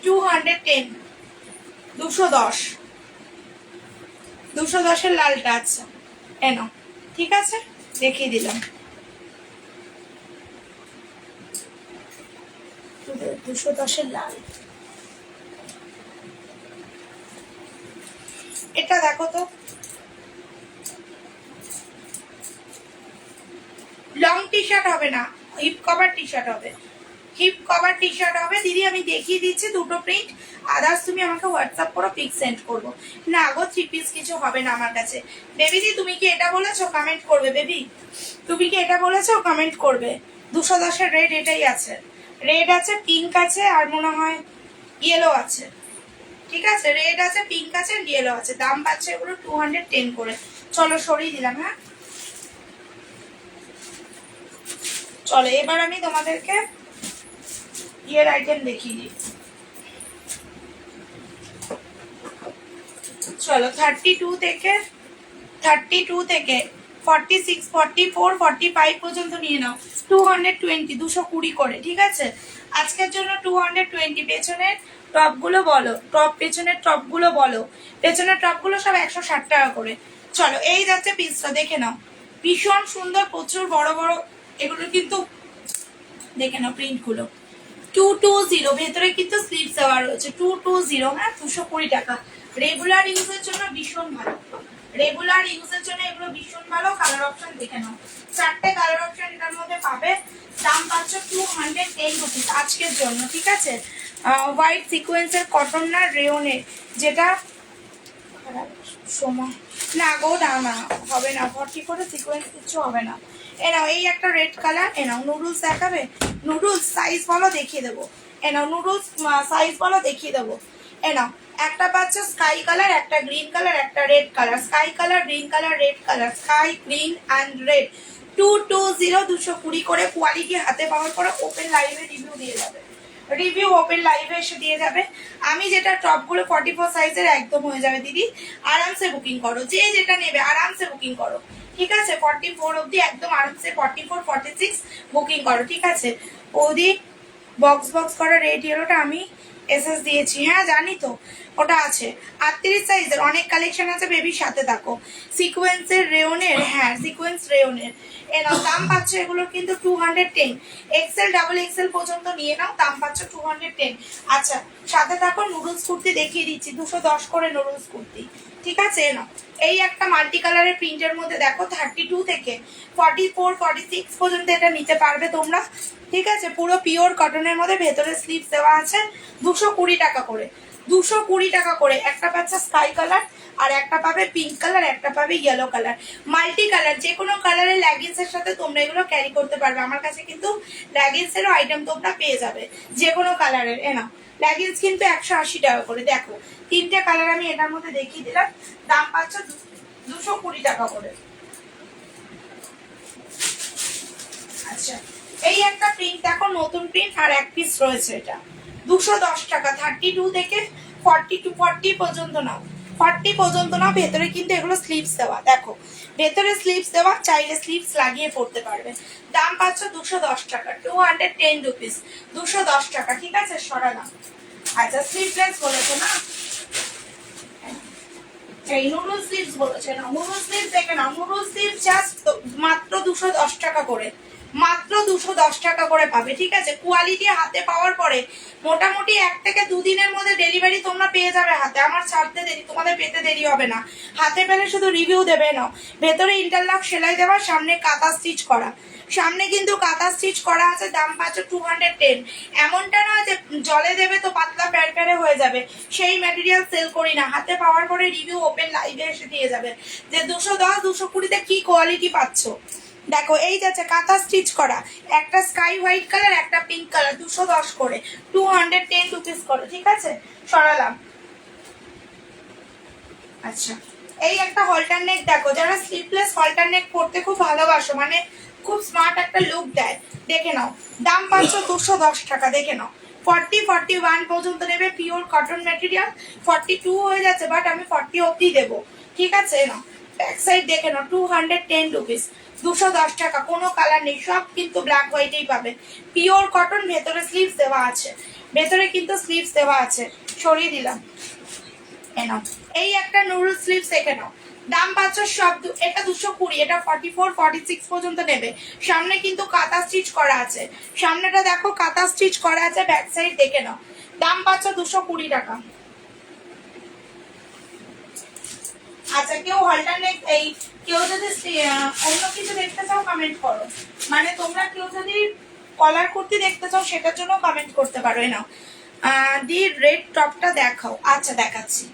210, 210, 210-এর লালটা, আচ্ছা এনো, ঠিক আছে দেখিয়ে দিলাম। 210-এর লাল, এটা দেখো তো, লং টি শার্ট হবে না, হিপ কভার টি শার্ট হবে, হিপ কভার টি শার্ট হবে দিদি। আমি দেখিয়ে দিচ্ছি দুটো প্রিন্ট, আদার্স তুমি আমাকে হোয়াটসঅ্যাপ করো, পিক সেন্ড করবো। না গো 3 পিস কিছু হবে না আমার কাছে। বেবি দি তুমি কি এটা বলেছো? কমেন্ট করবে বেবি, তুমি কি এটা বলেছো? কমেন্ট করবে। 210-এর রেড এটাই আছে, রেড আছে, পিঙ্ক আছে, আর মনে হয় ইয়েলো আছে, ঠিক আছে, রেড আছে, পিঙ্ক আছে, ইয়েলো আছে। দাম পাচ্ছে এগুলো 210 করে। চলো সরিয়ে দিলাম, হ্যাঁ চলো এবার আমি তোমাদেরকে ইয়ের আইটেম দেখিয়ে দিই। চলো 32 থেকে 46, 44, 45 পর্যন্ত নিয়ে নাও। 220, 220 করে, ঠিক আছে। আজকের জন্য 220। পেছনের টপগুলো বলো, টপ পেছনের টপগুলো বলো, পেছনের টপগুলো সব 160 টাকা করে। চলো এই যাচ্ছে পিসটা, দেখে নাও, ভীষণ সুন্দর, প্রচুর বড় বড় এগুলো কিন্তু, দেখে নাও প্রিন্টগুলো। 220, ভেতরে কিন্তু স্লিপস দেওয়া রয়েছে। 220, হ্যাঁ 220 টাকা। রেগুলার ইউজের জন্য ভীষণ ভালো, রেগুলার ইউজের জন্য এগুলো ভীষণ ভালো। কালার অপশন দেখে নাও, 4টে কালার অপশন এটার মধ্যে পাবে। দাম পাচ্ছ 210 রুপিস আজকের জন্য, ঠিক আছে। হোয়াইট সিকোয়েন্সের কটন না রেওনের, যেটা সময় না গো, না না হবে না, 40 করে সিকোয়েন্স কিছু হবে না। এ নাও এই একটা রেড কালার, এ নাও নুডলস দেখাবে, নুডলস সাইজ বলো দেখিয়ে দেবো, এ নাও নুডলস সাইজ বলো দেখিয়ে দেবো। এ নাও একটা পাচ্ছ স্কাই কালার, একটা গ্রিন কালার, একটা red colour, sky colour, green colour, red colour, sky green and red. 220, 220 করে। কোয়ালিটি হাতে পাওয়ার পরে ওপেন লাইভে রিভিউ দিয়ে যাবে, রিভিউ ওপেন লাইভে এসে দিয়ে যাবে। আমি যেটা টপগুলো 44 সাইজের একদম হয়ে যাবে দিদি, আরামসে বুকিং করো, যে যেটা নেবে আরামসে বুকিং করো, ঠিক আছে। 44 অবধি একদম আরামসে 44, 46 বুকিং করো, ঠিক আছে। ওদি বক্স বক্স করা রেড ইয়েলোটা আমি এসএস দিয়েছি, হ্যাঁ জানি তো, ওটা আছে। 38 সাইজের অনেক কালেকশন আছে, বেবির সাথে থাকো। সিকোয়েন্সের রেওনের, হ্যাঁ সিকোয়েন্স রেওনের, এ নাও দাম পাচ্ছ এগুলো কিন্তু 210। এক্সেল ডাবল এক্সেল পর্যন্ত নিয়ে নাও, দাম পাচ্ছ 210। আচ্ছা সাথে থাকো, নুডলস কুর্তি দেখিয়ে দিচ্ছি, 210 করে নুডলস কুর্তি, ঠিক আছে। নাও এই একটা মাল্টি কালারের প্রিন্টের মধ্যে দেখো, 32 থেকে 44, 46 পর্যন্ত এটা নিতে পারবে তোমরা, ঠিক আছে। পুরো পিওর কটনের মধ্যে, ভেতরে স্লিপস দেওয়া আছে। 220 টাকা করে, 220 টাকা করে। একটা পাচ্ছে স্কাই কালার, আর একটা পাবে পিঙ্ক কালার, একটা পাবে ইয়েলো কালার। মাল্টি কালার, যে কোনো কালারের লেগিংসের সাথে তোমরা এগুলো ক্যারি করতে পারবে। আমার কাছে কিন্তু লেগিংসেরও আইটেম তোমরা পেয়ে যাবে, যে কোনো কালারের। এ না লেগিংস কিন্তু 180 টাকা করে। দেখো 3টে কালার আমি এটার মধ্যে দেখিয়ে দিলাম, দাম পাচ্ছ 220 টাকা করে। আচ্ছা এই একটা প্রিন্ট দেখো, নতুন প্রিন্ট, আর এক পিস রয়েছে, এটা 210 টাকা। 32 থেকে 40 পর্যন্ত নাও, 40 পর্যন্ত নাও। ভেতরে কিন্তু এগুলো স্লিভস দেওয়া, দেখো ভেতরে স্লিভস দেওয়া, চাইলে স্লিভস লাগিয়ে পড়তে পারবে। দাম পাচ্ছ 210 টাকা, 210 রুপিস, 210 টাকা, ঠিক আছে। সরালাম। আচ্ছা স্লিভলেস বলেছে না, এই নুডল স্লিভস বলেছে না, নুডল স্লিভস দেখে নাও, নুডল স্লিভস জাস্ট মাত্র 210 টাকা করে, মাত্র 210 টাকা করে পাবে, ঠিক আছে। কোয়ালিটি হাতে পাওয়ার পরে মোটামুটি 1 থেকে 2 দিনের মধ্যে ডেলিভারি তোমরা পেয়ে যাবে হাতে। আমার ছাড়তে দেরি, তোমাদের পেতে দেরি হবে না। হাতে পেলে শুধু রিভিউ দেবে নাও। ভেতরে ইন্টারলক সেলাই দেওয়া, সামনে কাঁথা স্টিচ করা, সামনে কিন্তু কাঁথা স্টিচ করা আছে। দাম পাচ্ছ 210। এমনটা না যে জলে দেবে তো পাতলা প্যারপ্যারে হয়ে যাবে, সেই ম্যাটেরিয়াল সেল করি না। হাতে পাওয়ার পরে রিভিউ ওপেন লাইভে এসে দিয়ে যাবে যে 210, 220-তে কি কোয়ালিটি পাচ্ছ, দেখো এই যাচ্ছে কাঁথা স্টিচ করা, একটা স্কাই হোয়াইট কালার একটা পিঙ্ক কালার, 210 করে, 210 রুপিস করে, ঠিক আছে সরালাম। আচ্ছা এই একটা হলটার নেক দেখো, যারা স্লিভলেস হলটার নেক পরতে খুব ভালোবাসো, মানে খুব স্মার্ট একটা লুক দেয়, দেখে নাও। দাম পাচ্ছ 210 টাকা, দেখে নাও। 41 পর্যন্ত নেবে, পিওর কটন ম্যাটেরিয়াল। 42 হয়ে যাচ্ছে, বাট আমি 40 অব্দি দেবো, ঠিক আছে নাও। ব্যাক সাইড দেখে নাও, 210 রুপিস, 210 টাকা, কোনো কালার নেই, সব কিন্তু ব্ল্যাক হোয়াইটেই পাবে। পিওর কটন, ভেতরে স্লিভস দেওয়া আছে, ভেতরে কিন্তু স্লিভস দেওয়া আছে, সরিয়ে দিলাম। এনাও এই একটা নুডল স্লিভস দেখে নাও, দাম পাচ্ছ সব এটা 220, এটা 44 46 পর্যন্ত নেবে। সামনে কিন্তু কাঁথা স্টিচ করা আছে, সামনেটা দেখো কাঁথা স্টিচ করা আছে, ব্যাক সাইড দেখে নাও, দাম পাচ্ছ 220 টাকা। আচ্ছা কেউ অল্টারনেট এই কেউ যদি অন্য কিছু দেখতে চাও কমেন্ট করো, মানে তোমরা কেউ যদি কলার কুর্তি দেখতে চাও সেটার জন্য কমেন্ট করতে পারো। নাও দি রেড টপটা দেখাও, আচ্ছা দেখাচ্ছি।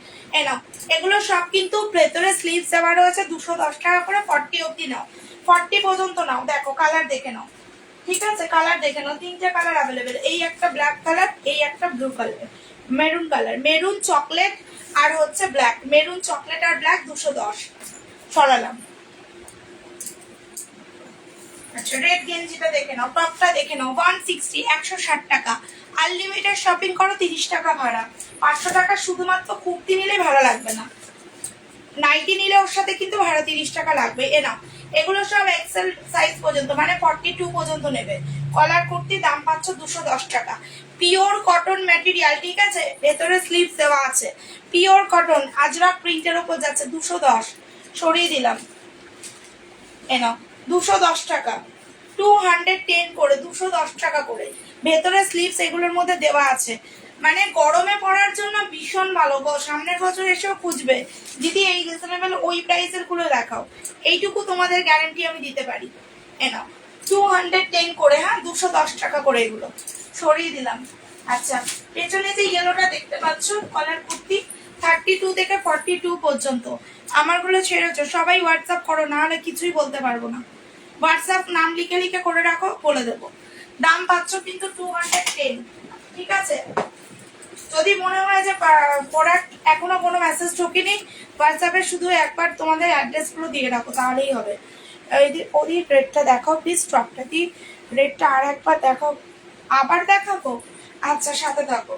নাও এগুলো সব কিন্তু ভেতরে স্লিভস দেওয়া রয়েছে, 210 টাকা করে, 40 অব্দি নাও, 40 পর্যন্ত নাও। দেখো কালার দেখে নাও, ঠিক আছে কালার দেখে নাও, তিনটে কালার অ্যাভেলেবেল, এই একটা ব্ল্যাক কালার, এই একটা blue colour, maroon colour, maroon chocolate আর হচ্ছে ব্ল্যাক, মেরুন চকলেট আর ব্ল্যাক, 210 সরালাম। আচ্ছা রেড গেঞ্জিটা দেখে নাও, টপটা দেখে নাও, 160 160 টাকা, আনলিমিটেড শপিং করো, 30 টাকা ভাড়া, 500 টাকা শুধুমাত্র কুর্তি নিলে ভাড়া লাগবে না, নাইটি নিলে ওর সাথে কিন্তু ভাড়া 30 টাকা লাগবে। নাও এগুলো সব এক্সেল সাইজ পর্যন্ত, মানে 42 পর্যন্ত নেবে। কলার কুর্তি দাম পাচ্ছ 210 টাকা, পিওর কটন ম্যাটেরিয়াল, ঠিক আছে, ভেতরে স্লিভস দেওয়া আছে, পিওর কটন, আজরাক প্রিন্টের ওপর যাচ্ছে, 210 সরিয়ে দিলাম। নাও 210 টাকা, 210 করে, 210 টাকা করে, ভেতরে স্লিভস এগুলোর মধ্যে দেওয়া আছে, মানে গরমে পরার জন্য ভীষণ ভালো। সামনের বছর এসেও খুঁজবে দিদি এই রিজনেবল ওই প্রাইসের গুলো দেখাও, এইটুকু তোমাদের গ্যারান্টি আমি দিতে পারি। নাও 210 করে, হ্যাঁ 210 টাকা করে, এগুলো সরিয়ে দিলাম। আচ্ছা পেছনে যে ইয়েলোটা দেখতে পাচ্ছ কলার কুর্তি, 32 থেকে 42 পর্যন্ত, আমারগুলো ছেড়েছো, সবাই হোয়াটসঅ্যাপ করো, না হলে কিছুই বলতে পারবো না। হোয়াটসঅ্যাপ নাম লিখে লিখে করে রাখো, বলে দেবো। দাম পাচ্ছ কিন্তু 210, ঠিক আছে। যদি মনে হয় যে প্রোডাক্ট এখনো কোনো মেসেজ ঢোকেনি, হোয়াটসঅ্যাপে শুধু একবার তোমাদের অ্যাড্রেসগুলো দিয়ে রাখো, তাহলেই হবে। ওদের রেটটা দেখাও প্লিজ, টপটা দি রেটটা আর একবার দেখাও, আবার দেখাবো, আচ্ছা সাথে থাকো।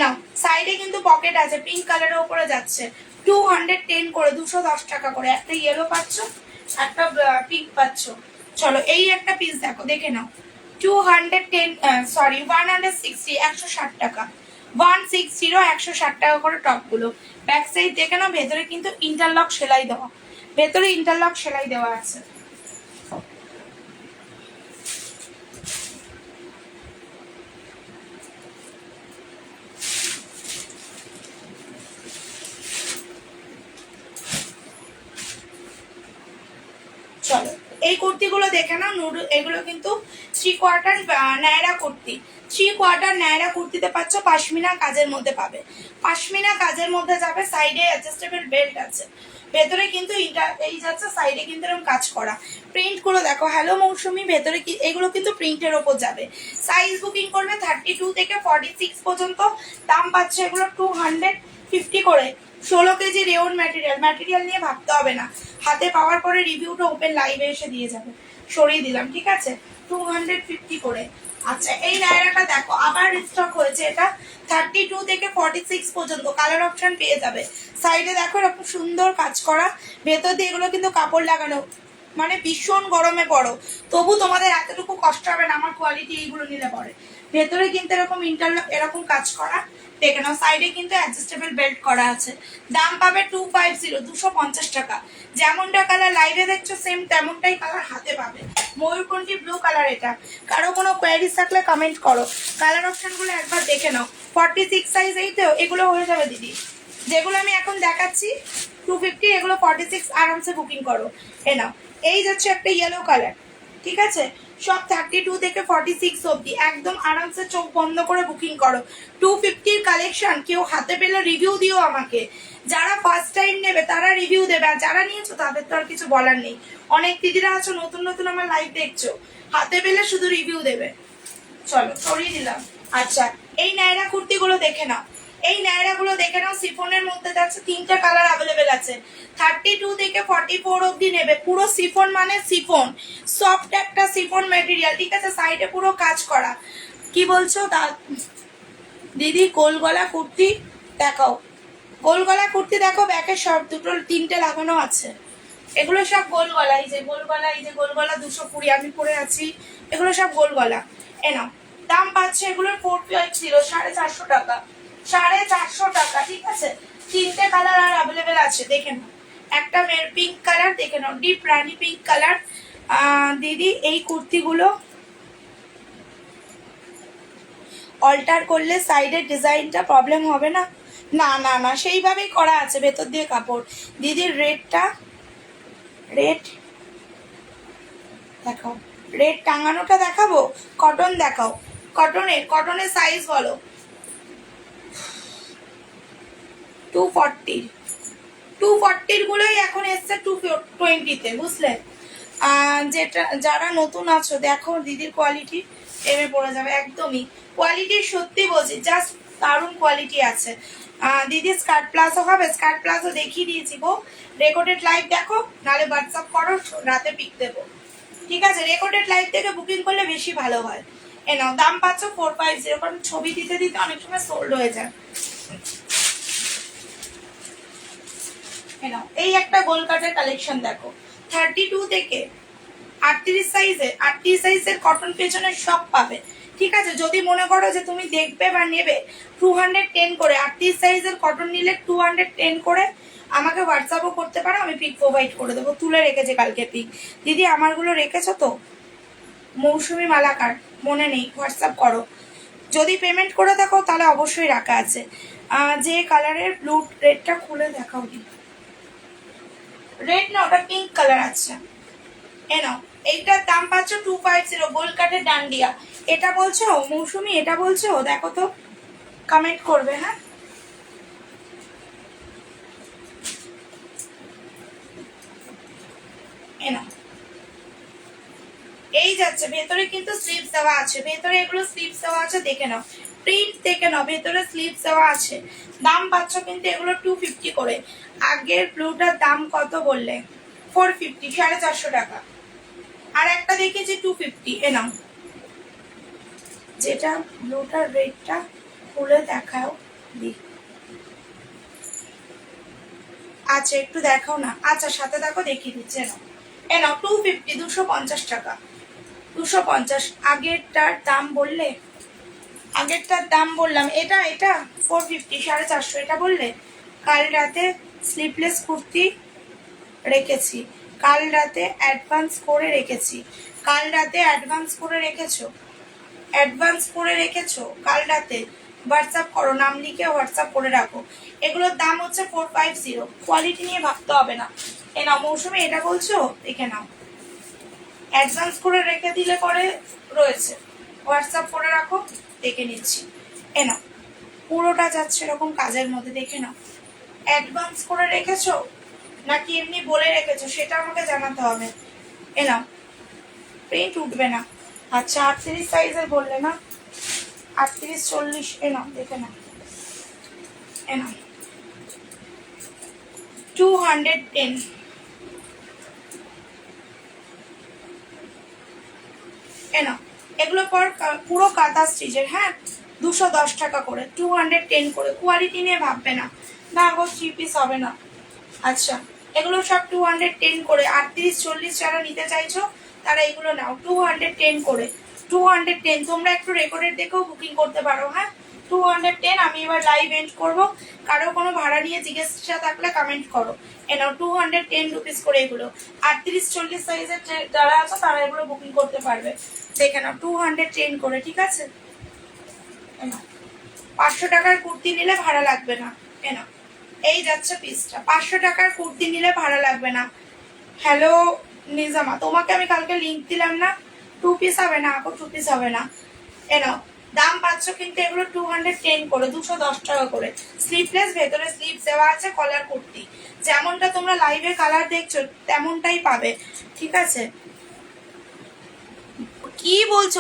নাও সাইডে কিন্তু পকেট আছে, পিঙ্ক কালারের উপরে যাচ্ছে, 210 করে, 210 টাকা করে, একটা ইয়েলো পাচ্ছ, একটা পিঙ্ক পাচ্ছ। চলো এই একটা পিস দেখো, দেখে নাও, 210 সরি 160 160 টাকা, 160 160 টাকা করে টপগুলো। ব্যাক সাইড দেখে নাও, ভেতরে কিন্তু ইন্টারলক সেলাই দেওয়া, ভেতরে ইন্টারলক সেলাই দেওয়া আছে। চলো এই কুর্তিগুলো দেখে নাও, এগুলো কিন্তু 3/4 নায়রা কুর্তি, 3/4 নায়রা কুর্তিতে পাচ্ছ, পাশমিনা কাজের মধ্যে পাবে, পাশমিনা কাজের মধ্যে যাবে, সাইডে অ্যাডজাস্টেবল বেল্ট আছে, ভেতরে কিন্তু এই যাচ্ছে, সাইডে কিন্তু এরকম কাজ করা। প্রিন্ট গুলো দেখো, হ্যালো মৌসুমি, ভেতরে এগুলো কিন্তু প্রিন্টের ওপর যাবে। সাইজ বুকিং করবে 32 থেকে 46 পর্যন্ত, দাম পাচ্ছে এগুলো 250 করে। 16 কেজি রেওন ম্যাটেরিয়াল নিয়ে ভাবতে হবে না, হাতে পাওয়ার পরে রিভিউটা ওপেন লাইভে এসে দিয়ে যাবে, সরিয়ে দিলাম, ঠিক আছে 250 করে। আচ্ছা এই নায়রাটা দেখো, আবার স্টক হয়েছে, এটা 32 থেকে 46 পর্যন্ত, কালার অপশন পেয়ে যাবে। সাইডে দেখো এরকম সুন্দর কাজ করা, ভেতর দিয়ে এগুলো কিন্তু কাপড় লাগানো, মানে ভীষণ গরমে পড়ো, তবু তোমাদের এতটুকু কষ্ট হবে না আমার কোয়ালিটি এইগুলো নিলে পরে। ভেতরে কিন্তু এরকম এরকম কাজ করা, দেখে নাও, সাইডে কিন্তু অ্যাডজাস্টেবল বেল্ট করা আছে। দাম পাবে 250 250 টাকা, যেমনটা কালার লাইভে দেখছো সেম তেমনটাই কালার হাতে পাবে। ময়ূরকণ্ঠী ব্লু কালার, এটা কারো কোনো কোয়ারিজ থাকলে কমেন্ট করো, কালার অপশনগুলো একবার দেখে নাও। 46 সাইজ এই তো, এগুলো হয়ে যাবে দিদি, যেগুলো আমি এখন দেখাচ্ছি 250, এগুলো 46 আরামসে বুকিং করো। নাও এই যাচ্ছে একটা ইয়েলো কালার, ঠিক আছে সব 32 থেকে 46 অবধি, একদম আরামসে চোখ বন্ধ করে বুকিং করো। 250 কালেকশন, কেউ হাতে পেলে রিভিউ দিও আমাকে। যারা ফার্স্ট টাইম নেবে তারা রিভিউ দেবে, আর যারা নিয়েছো তাদের তো আর কিছু বলার নেই। অনেক দিদিরা আছো নতুন নতুন আমার লাইভ দেখছো, হাতে পেলে শুধু রিভিউ দেবে। চলো সরিয়ে দিলাম। আচ্ছা, এই নায়রা কুর্তিগুলো দেখে নাও, এই নায়রাগুলো দেখে নাও। সিফনের মধ্যে যাচ্ছে, 3টা কালার অ্যাভেলেবেল আছে। 32 থেকে 44 অবধি নেবে। পুরো সিফন মানে সিফন, সফট একটা সিফন ম্যাটেরিয়াল, ঠিক আছে? সাইডে পুরো কাজ করা। কি বলছো তা দিদি? গোল গলা কুর্তি দেখাও, গোল গলা কুর্তি দেখো, ব্যাকের সব দুটো 3টে লাগানো আছে। এগুলো সব গোল গলা, এই যে গোল গলা, এই যে গোল গলা 220 আমি পরে আছি, এগুলো সব গোল গলা। এনাও দাম পাচ্ছে এগুলোর 450, 450 টাকা, 450 টাকা, ঠিক আছে? 3টে কালার আর অ্যাভেলেবেল আছে, দেখে নাও। একটা পিঙ্ক কালার দেখে নাও, ডিপ রানি পিঙ্ক কালার। দিদি এই কুর্তিগুলো অল্টার করলে সাইডের ডিজাইনটা প্রবলেম হবে না? না না না, সেইভাবেই করা আছে ভেতর দিয়ে কাপড়। দিদির রেটটা, রেট দেখাও, রেট টাঙানোটা দেখাবো? কটন দেখাও, কটনের সাইজ বলো। 240 গুলোই এখন এসছে 220-তে, বুঝলে? যেটা যারা নতুন আছো দেখো দিদির কোয়ালিটি, এমে পড়ে যাবে একদমই। কোয়ালিটি সত্যি বলছি, জাস্ট দারুণ কোয়ালিটি আছে। দিদি স্কার্ট প্লাজো হবে? স্কার্ট প্লাজো দেখিয়ে দিয়েছি গো। রেকর্ডেড লাইভ দেখো, নাহলে হোয়াটসঅ্যাপ করো, রাতে পিক দেবো, ঠিক আছে? রেকর্ডেড লাইভ থেকে বুকিং করলে বেশি ভালো হয়। এ নাও, দাম পাচ্ছ 450, কারণ ছবি দিতে দিতে অনেক সময় সোল্ড হয়ে যায়। এই একটা গোল কাটের কালেকশন দেখো, 32 থেকে 38 সাইজের কটন পেছনে সব পাবে, ঠিক আছে? যদি মনে করো যে তুমি দেখবে বা নেবে, 210 করে 38 সাইজের কটন নিলে 210 করে আমাকে হোয়াটসঅ্যাপও করতে পারো, আমি পিক প্রোভাইড করে দেবো। তুলে রেখেছে কালকে পিক। দিদি আমারগুলো রেখেছো তো? মৌসুমি মালাকার মনে নেই, হোয়াটসঅ্যাপ করো। যদি পেমেন্ট করে থাকো তাহলে অবশ্যই রাখা আছে। যে কালারের ব্লু রেডটা খুলে দেখাও দি। রেড না, ওটা পিঙ্ক কালার আছে। এ নাও, এইটার দাম পাচ্ছ 250, গোল্ড কাটের ডান্ডিয়া। এটা বলছো মৌসুমি? এটা বলছো? দেখো তো, কমেন্ট করবে, হ্যাঁ? এ নাও, এই যাচ্ছে, ভেতরে কিন্তু স্লিভস দেওয়া আছে, ভেতরে এগুলো স্লিভস দেওয়া আছে, দেখে নাও। প্রিন্ট দেখে নাও, ভেতরে স্লিভস দেওয়া আছে। দাম পাচ্ছ কিন্তু এগুলো 250 করে। আগের ব্লুটার দাম কত বললে? 450, 450 টাকা। আর একটা দেখেছি 250। এ নাও, যেটা ব্লুটার রেটটা খুলে দেখাও দি। আচ্ছা একটু দেখাও না। আচ্ছা সাথে দেখো, দেখিয়ে দিচ্ছে। নাও, এ নাও 250, 250 টাকা, 250। আগেরটার দাম বললে? আগেরটার দাম বললাম, এটা 450, 450 এটা বললে? কাল রাতে স্লিভলেস কুর্তি রেখেছি, কাল রাতে অ্যাডভান্স করে রেখেছি, কাল রাতে অ্যাডভান্স করে রেখেছো, অ্যাডভান্স করে রেখেছো কাল রাতে? হোয়াটসঅ্যাপ করো, নাম লিখে হোয়াটসঅ্যাপ করে রাখো। এগুলোর দাম হচ্ছে 450, কোয়ালিটি নিয়ে ভাবতে হবে না। এ নাও মৌসুমি, এটা বলছো? দেখে নাও, অ্যাডভান্স করে রেখে দিলে পরে রয়েছে, হোয়াটসঅ্যাপ করে রাখো, দেখে নিচ্ছি। এ নাও, পুরোটা যাচ্ছে এরকম কাজের মধ্যে, দেখে নাও। অ্যাডভান্স করে রেখেছো নাকি এমনি বলে রেখেছো সেটা আমাকে জানাতে হবে। এ নাও, প্রিন্ট উঠবে না। আচ্ছা 38 সাইজের বললে না? 38, 40। এ নাও, দেখে নাও। এ নাও 210। এ নাও, এগুলো পর পুরো কাঁথা স্টিচের, হ্যাঁ? 210 টাকা করে, 210 করে। কোয়ালিটি নিয়ে ভাববে না, না গো 3 পিস হবে না। আচ্ছা, এগুলো সব 210 করে। 38, 40 যারা নিতে চাইছো তারা এগুলো নাও, 210 করে, 210। তোমরা একটু রেকর্ডের দেখেও বুকিং করতে পারো, হ্যাঁ? 210। আমি এবার লাইভ এন্ড করবো, কারো কোনো ভাড়া নিয়ে জিজ্ঞাসা থাকলে কমেন্ট করো। এনাও 210 রুপিস করে এগুলো। 38, 40 সাইজের যারা আছে তারা এগুলো বুকিং করতে পারবে। দেখে নাও 210 করে, ঠিক আছে? 500 টাকার কুর্তি নিলে ভাড়া লাগবে না। এনাও, এই যাচ্ছে পিসটা। 500 টাকার কুর্তি নিলে ভাড়া লাগবে না। হ্যালো নিজামা, তোমাকে আমি কালকে লিংক দিলাম না? 2 পিস হবে না আপু, 2 পিস হবে না। এনাও দাম পাচ্ছ কিন্তু এগুলো 210 করে, 210 টাকা করে। স্লিভলেস, ভেতরে স্লিভ দেওয়া আছে, কলার কুর্তি। যেমনটা তোমরা লাইভে কালার দেখছো তেমনটাই পাবে, ঠিক আছে? কি বলছো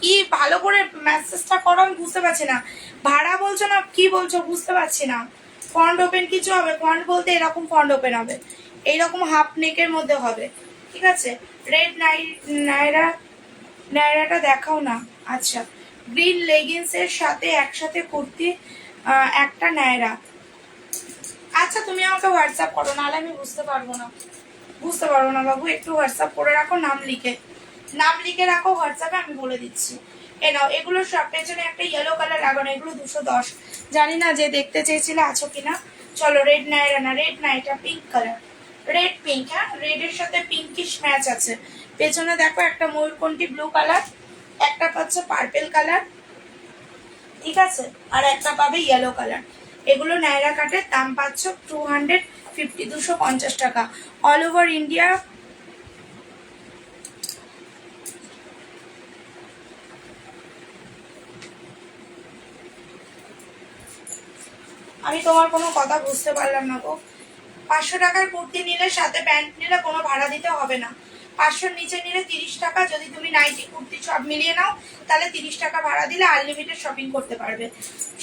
কি ভালো করে মেসেজটা করো, আমি বুঝতে পারছি না। ভাড়া বলছো না কি বলছো বুঝতে পারছি না। ফ্রন্ট ওপেন কিছু হবে? ফ্রন্ট বলতে এরকম ফ্রন্ট ওপেন হবে, এইরকম হাফ নেকের মধ্যে হবে, ঠিক আছে? রেড নাইরা, নাইরাটা দেখাও না। আচ্ছা, গ্রিন লেগিংস এর সাথে একসাথে কুর্তি, একটা নাইরা। আচ্ছা তুমি আমাকে হোয়াটসঅ্যাপ করো, নাহলে আমি বুঝতে পারবো না, বুঝতে পারবো না বাবু। একটু হোয়াটসঅ্যাপ করে রাখো, নাম লিখে রাখো হোয়াটসঅ্যাপে, আমি বলে দিচ্ছি। এ নাও, এগুলো সব পেছনে একটা ইয়েলো কালার লাগানো, এগুলো 210। জানি না যে দেখতে চেয়েছিলে আছো কিনা। চলো, রেড নাইরা না, রেড না, এটা পিঙ্ক কালার, রেড পিঙ্ক। হ্যাঁ, রেডের সাথে পিঙ্কিশ ম্যাচ আছে। পেছনে দেখো একটা ময়ূরকণ্ঠী ব্লু কালার, একটা পাচ্ছে পার্পেল কালার, ঠিক আছে? আর একটা পাবে ইয়েলো কালার। এগুলো নাইরা কাটের, দাম পাচ্ছ 250, 250 টাকা, অল ওভার ইন্ডিয়া। আমি তোমার কোনো কথা বুঝতে পারলাম না গো। 500 টাকার কুর্তি নিলে, সাথে প্যান্ট নিলে কোনো ভাড়া দিতে হবে না। 500 নিচে নিলে 30 টাকা। যদি তুমি নাইটি কুর্তি সব মিলিয়ে নাও তাহলে 30 টাকা ভাড়া দিলে আনলিমিটেড শপিং করতে পারবে,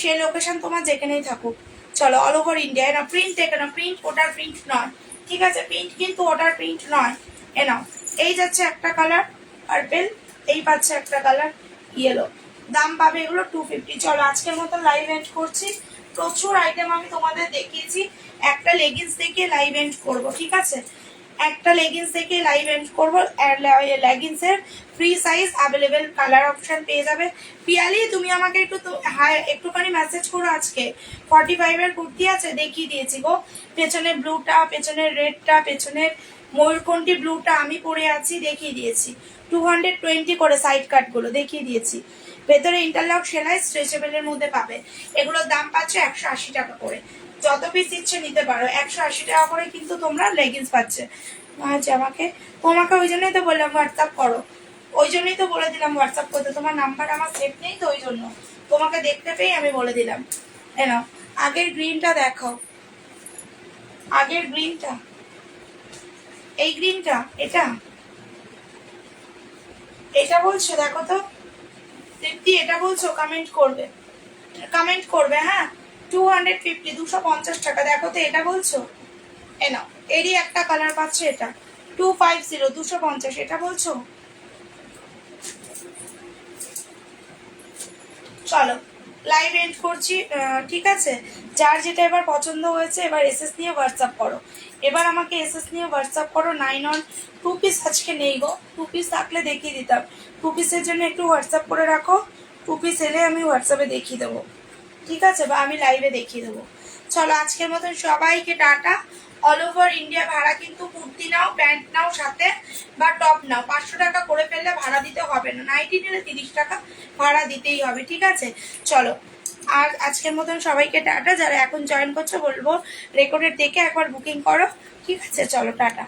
সে লোকেশন তোমার যেখানেই থাকুক। চলো, অল ওভার ইন্ডিয়া। না প্রিন্ট দেখে না, প্রিন্ট ওটার প্রিন্ট নয়, ঠিক আছে? প্রিন্ট কিন্তু ওটার প্রিন্ট নয়। এ নাও, এই যাচ্ছে একটা কালার পার্পেল, এই পাচ্ছে একটা কালার ইয়েলো। দাম পাবে এগুলো 250। চলো, আজকের মতো লাইভ এন্ড করছি। প্রচুর আইটেম আমি তোমাদের দেখিয়েছি। একটা লেগিংস দেখিয়ে লাইভ এন্ড করবো, ঠিক আছে? একটা লেগিংস দেখিয়ে লাইভ এন্ড করবো। লেগিংস এর free size available, colour option পেয়ে যাবে। পিয়ালি তুমি আমাকে একটুখানি মেসেজ করো আজকে। 45 এর কুর্তি আছে, দেখিয়ে দিয়েছি গো। পেছনের ব্লুটা, পেছনের রেডটা, পেছনের ময়ূরকণ্ঠী ব্লুটা আমি পরে আছি, দেখিয়ে দিয়েছি। 220 করে সাইড কাট গুলো দেখিয়ে দিয়েছি। ভেতরে ইন্টারলক সেলাই, স্ট্রেচেবলের মধ্যে পাবে। এগুলোর দাম পাচ্ছে 180 টাকা করে। যত পিস ইচ্ছে নিতে পারো, 180 টাকা করে কিন্তু তোমরা লেগিংস পাচ্ছে। আচ্ছা, তোমাকে ওই জন্যই তো বললাম হোয়াটসঅ্যাপ করো, ওই জন্যই তো বলে দিলাম হোয়াটসঅ্যাপ করতে। তোমার নাম্বার আমার সেভ নেই তো, ওই জন্য তোমাকে দেখতে পেয়ে আমি বলে দিলাম। নাও, আগের গ্রিনটা দেখো, আগের গ্রিনটা, এই গ্রিনটা, এটা এটা বলছো? দেখো তো তৃপ্তি, এটা বলছো? কমেন্ট করবে, কমেন্ট করবে। হ্যাঁ, 250, 250 টাকা। দেখো তো, এটা বলছো? এ নাও, এরই একটা কালার পাচ্ছে, এটা 250, 250, এটা বলছো? চলো, লাইভ এন্ড করছি, ঠিক আছে? যার যেটা এবার পছন্দ হয়েছে, এবার এসএস নিয়ে হোয়াটসঅ্যাপ করো। এবার আমাকে এসএস নিয়ে হোয়াটসঅ্যাপ করো। 9 on 2 পিস আজকে নেই গো, 2 পিস থাকলে দেখিয়ে দিতাম। 2 পিসের জন্য একটু হোয়াটসঅ্যাপ করে রাখো। 2 পিস এলে আমি হোয়াটসঅ্যাপে দেখিয়ে দেবো, ঠিক আছে? বা আমি লাইভে দেখিয়ে দেবো। চলো, আজকের মতন সবাইকে টাটা। অল ওভার ইন্ডিয়া ভাড়া কিন্তু কুর্তি নাও, প্যান্ট নাও সাথে, বা টপ নাও, 500 টাকা করে ফেললে ভাড়া দিতে হবে না। নাইটি নিলে 30 টাকা ভাড়া দিতেই হবে, ঠিক আছে? চলো, আর আজকের মতন সবাইকে টাটা। যারা এখন জয়েন করছো বলবো রেকর্ডের দেখে একবার বুকিং করো, ঠিক আছে? চলো, টাটা।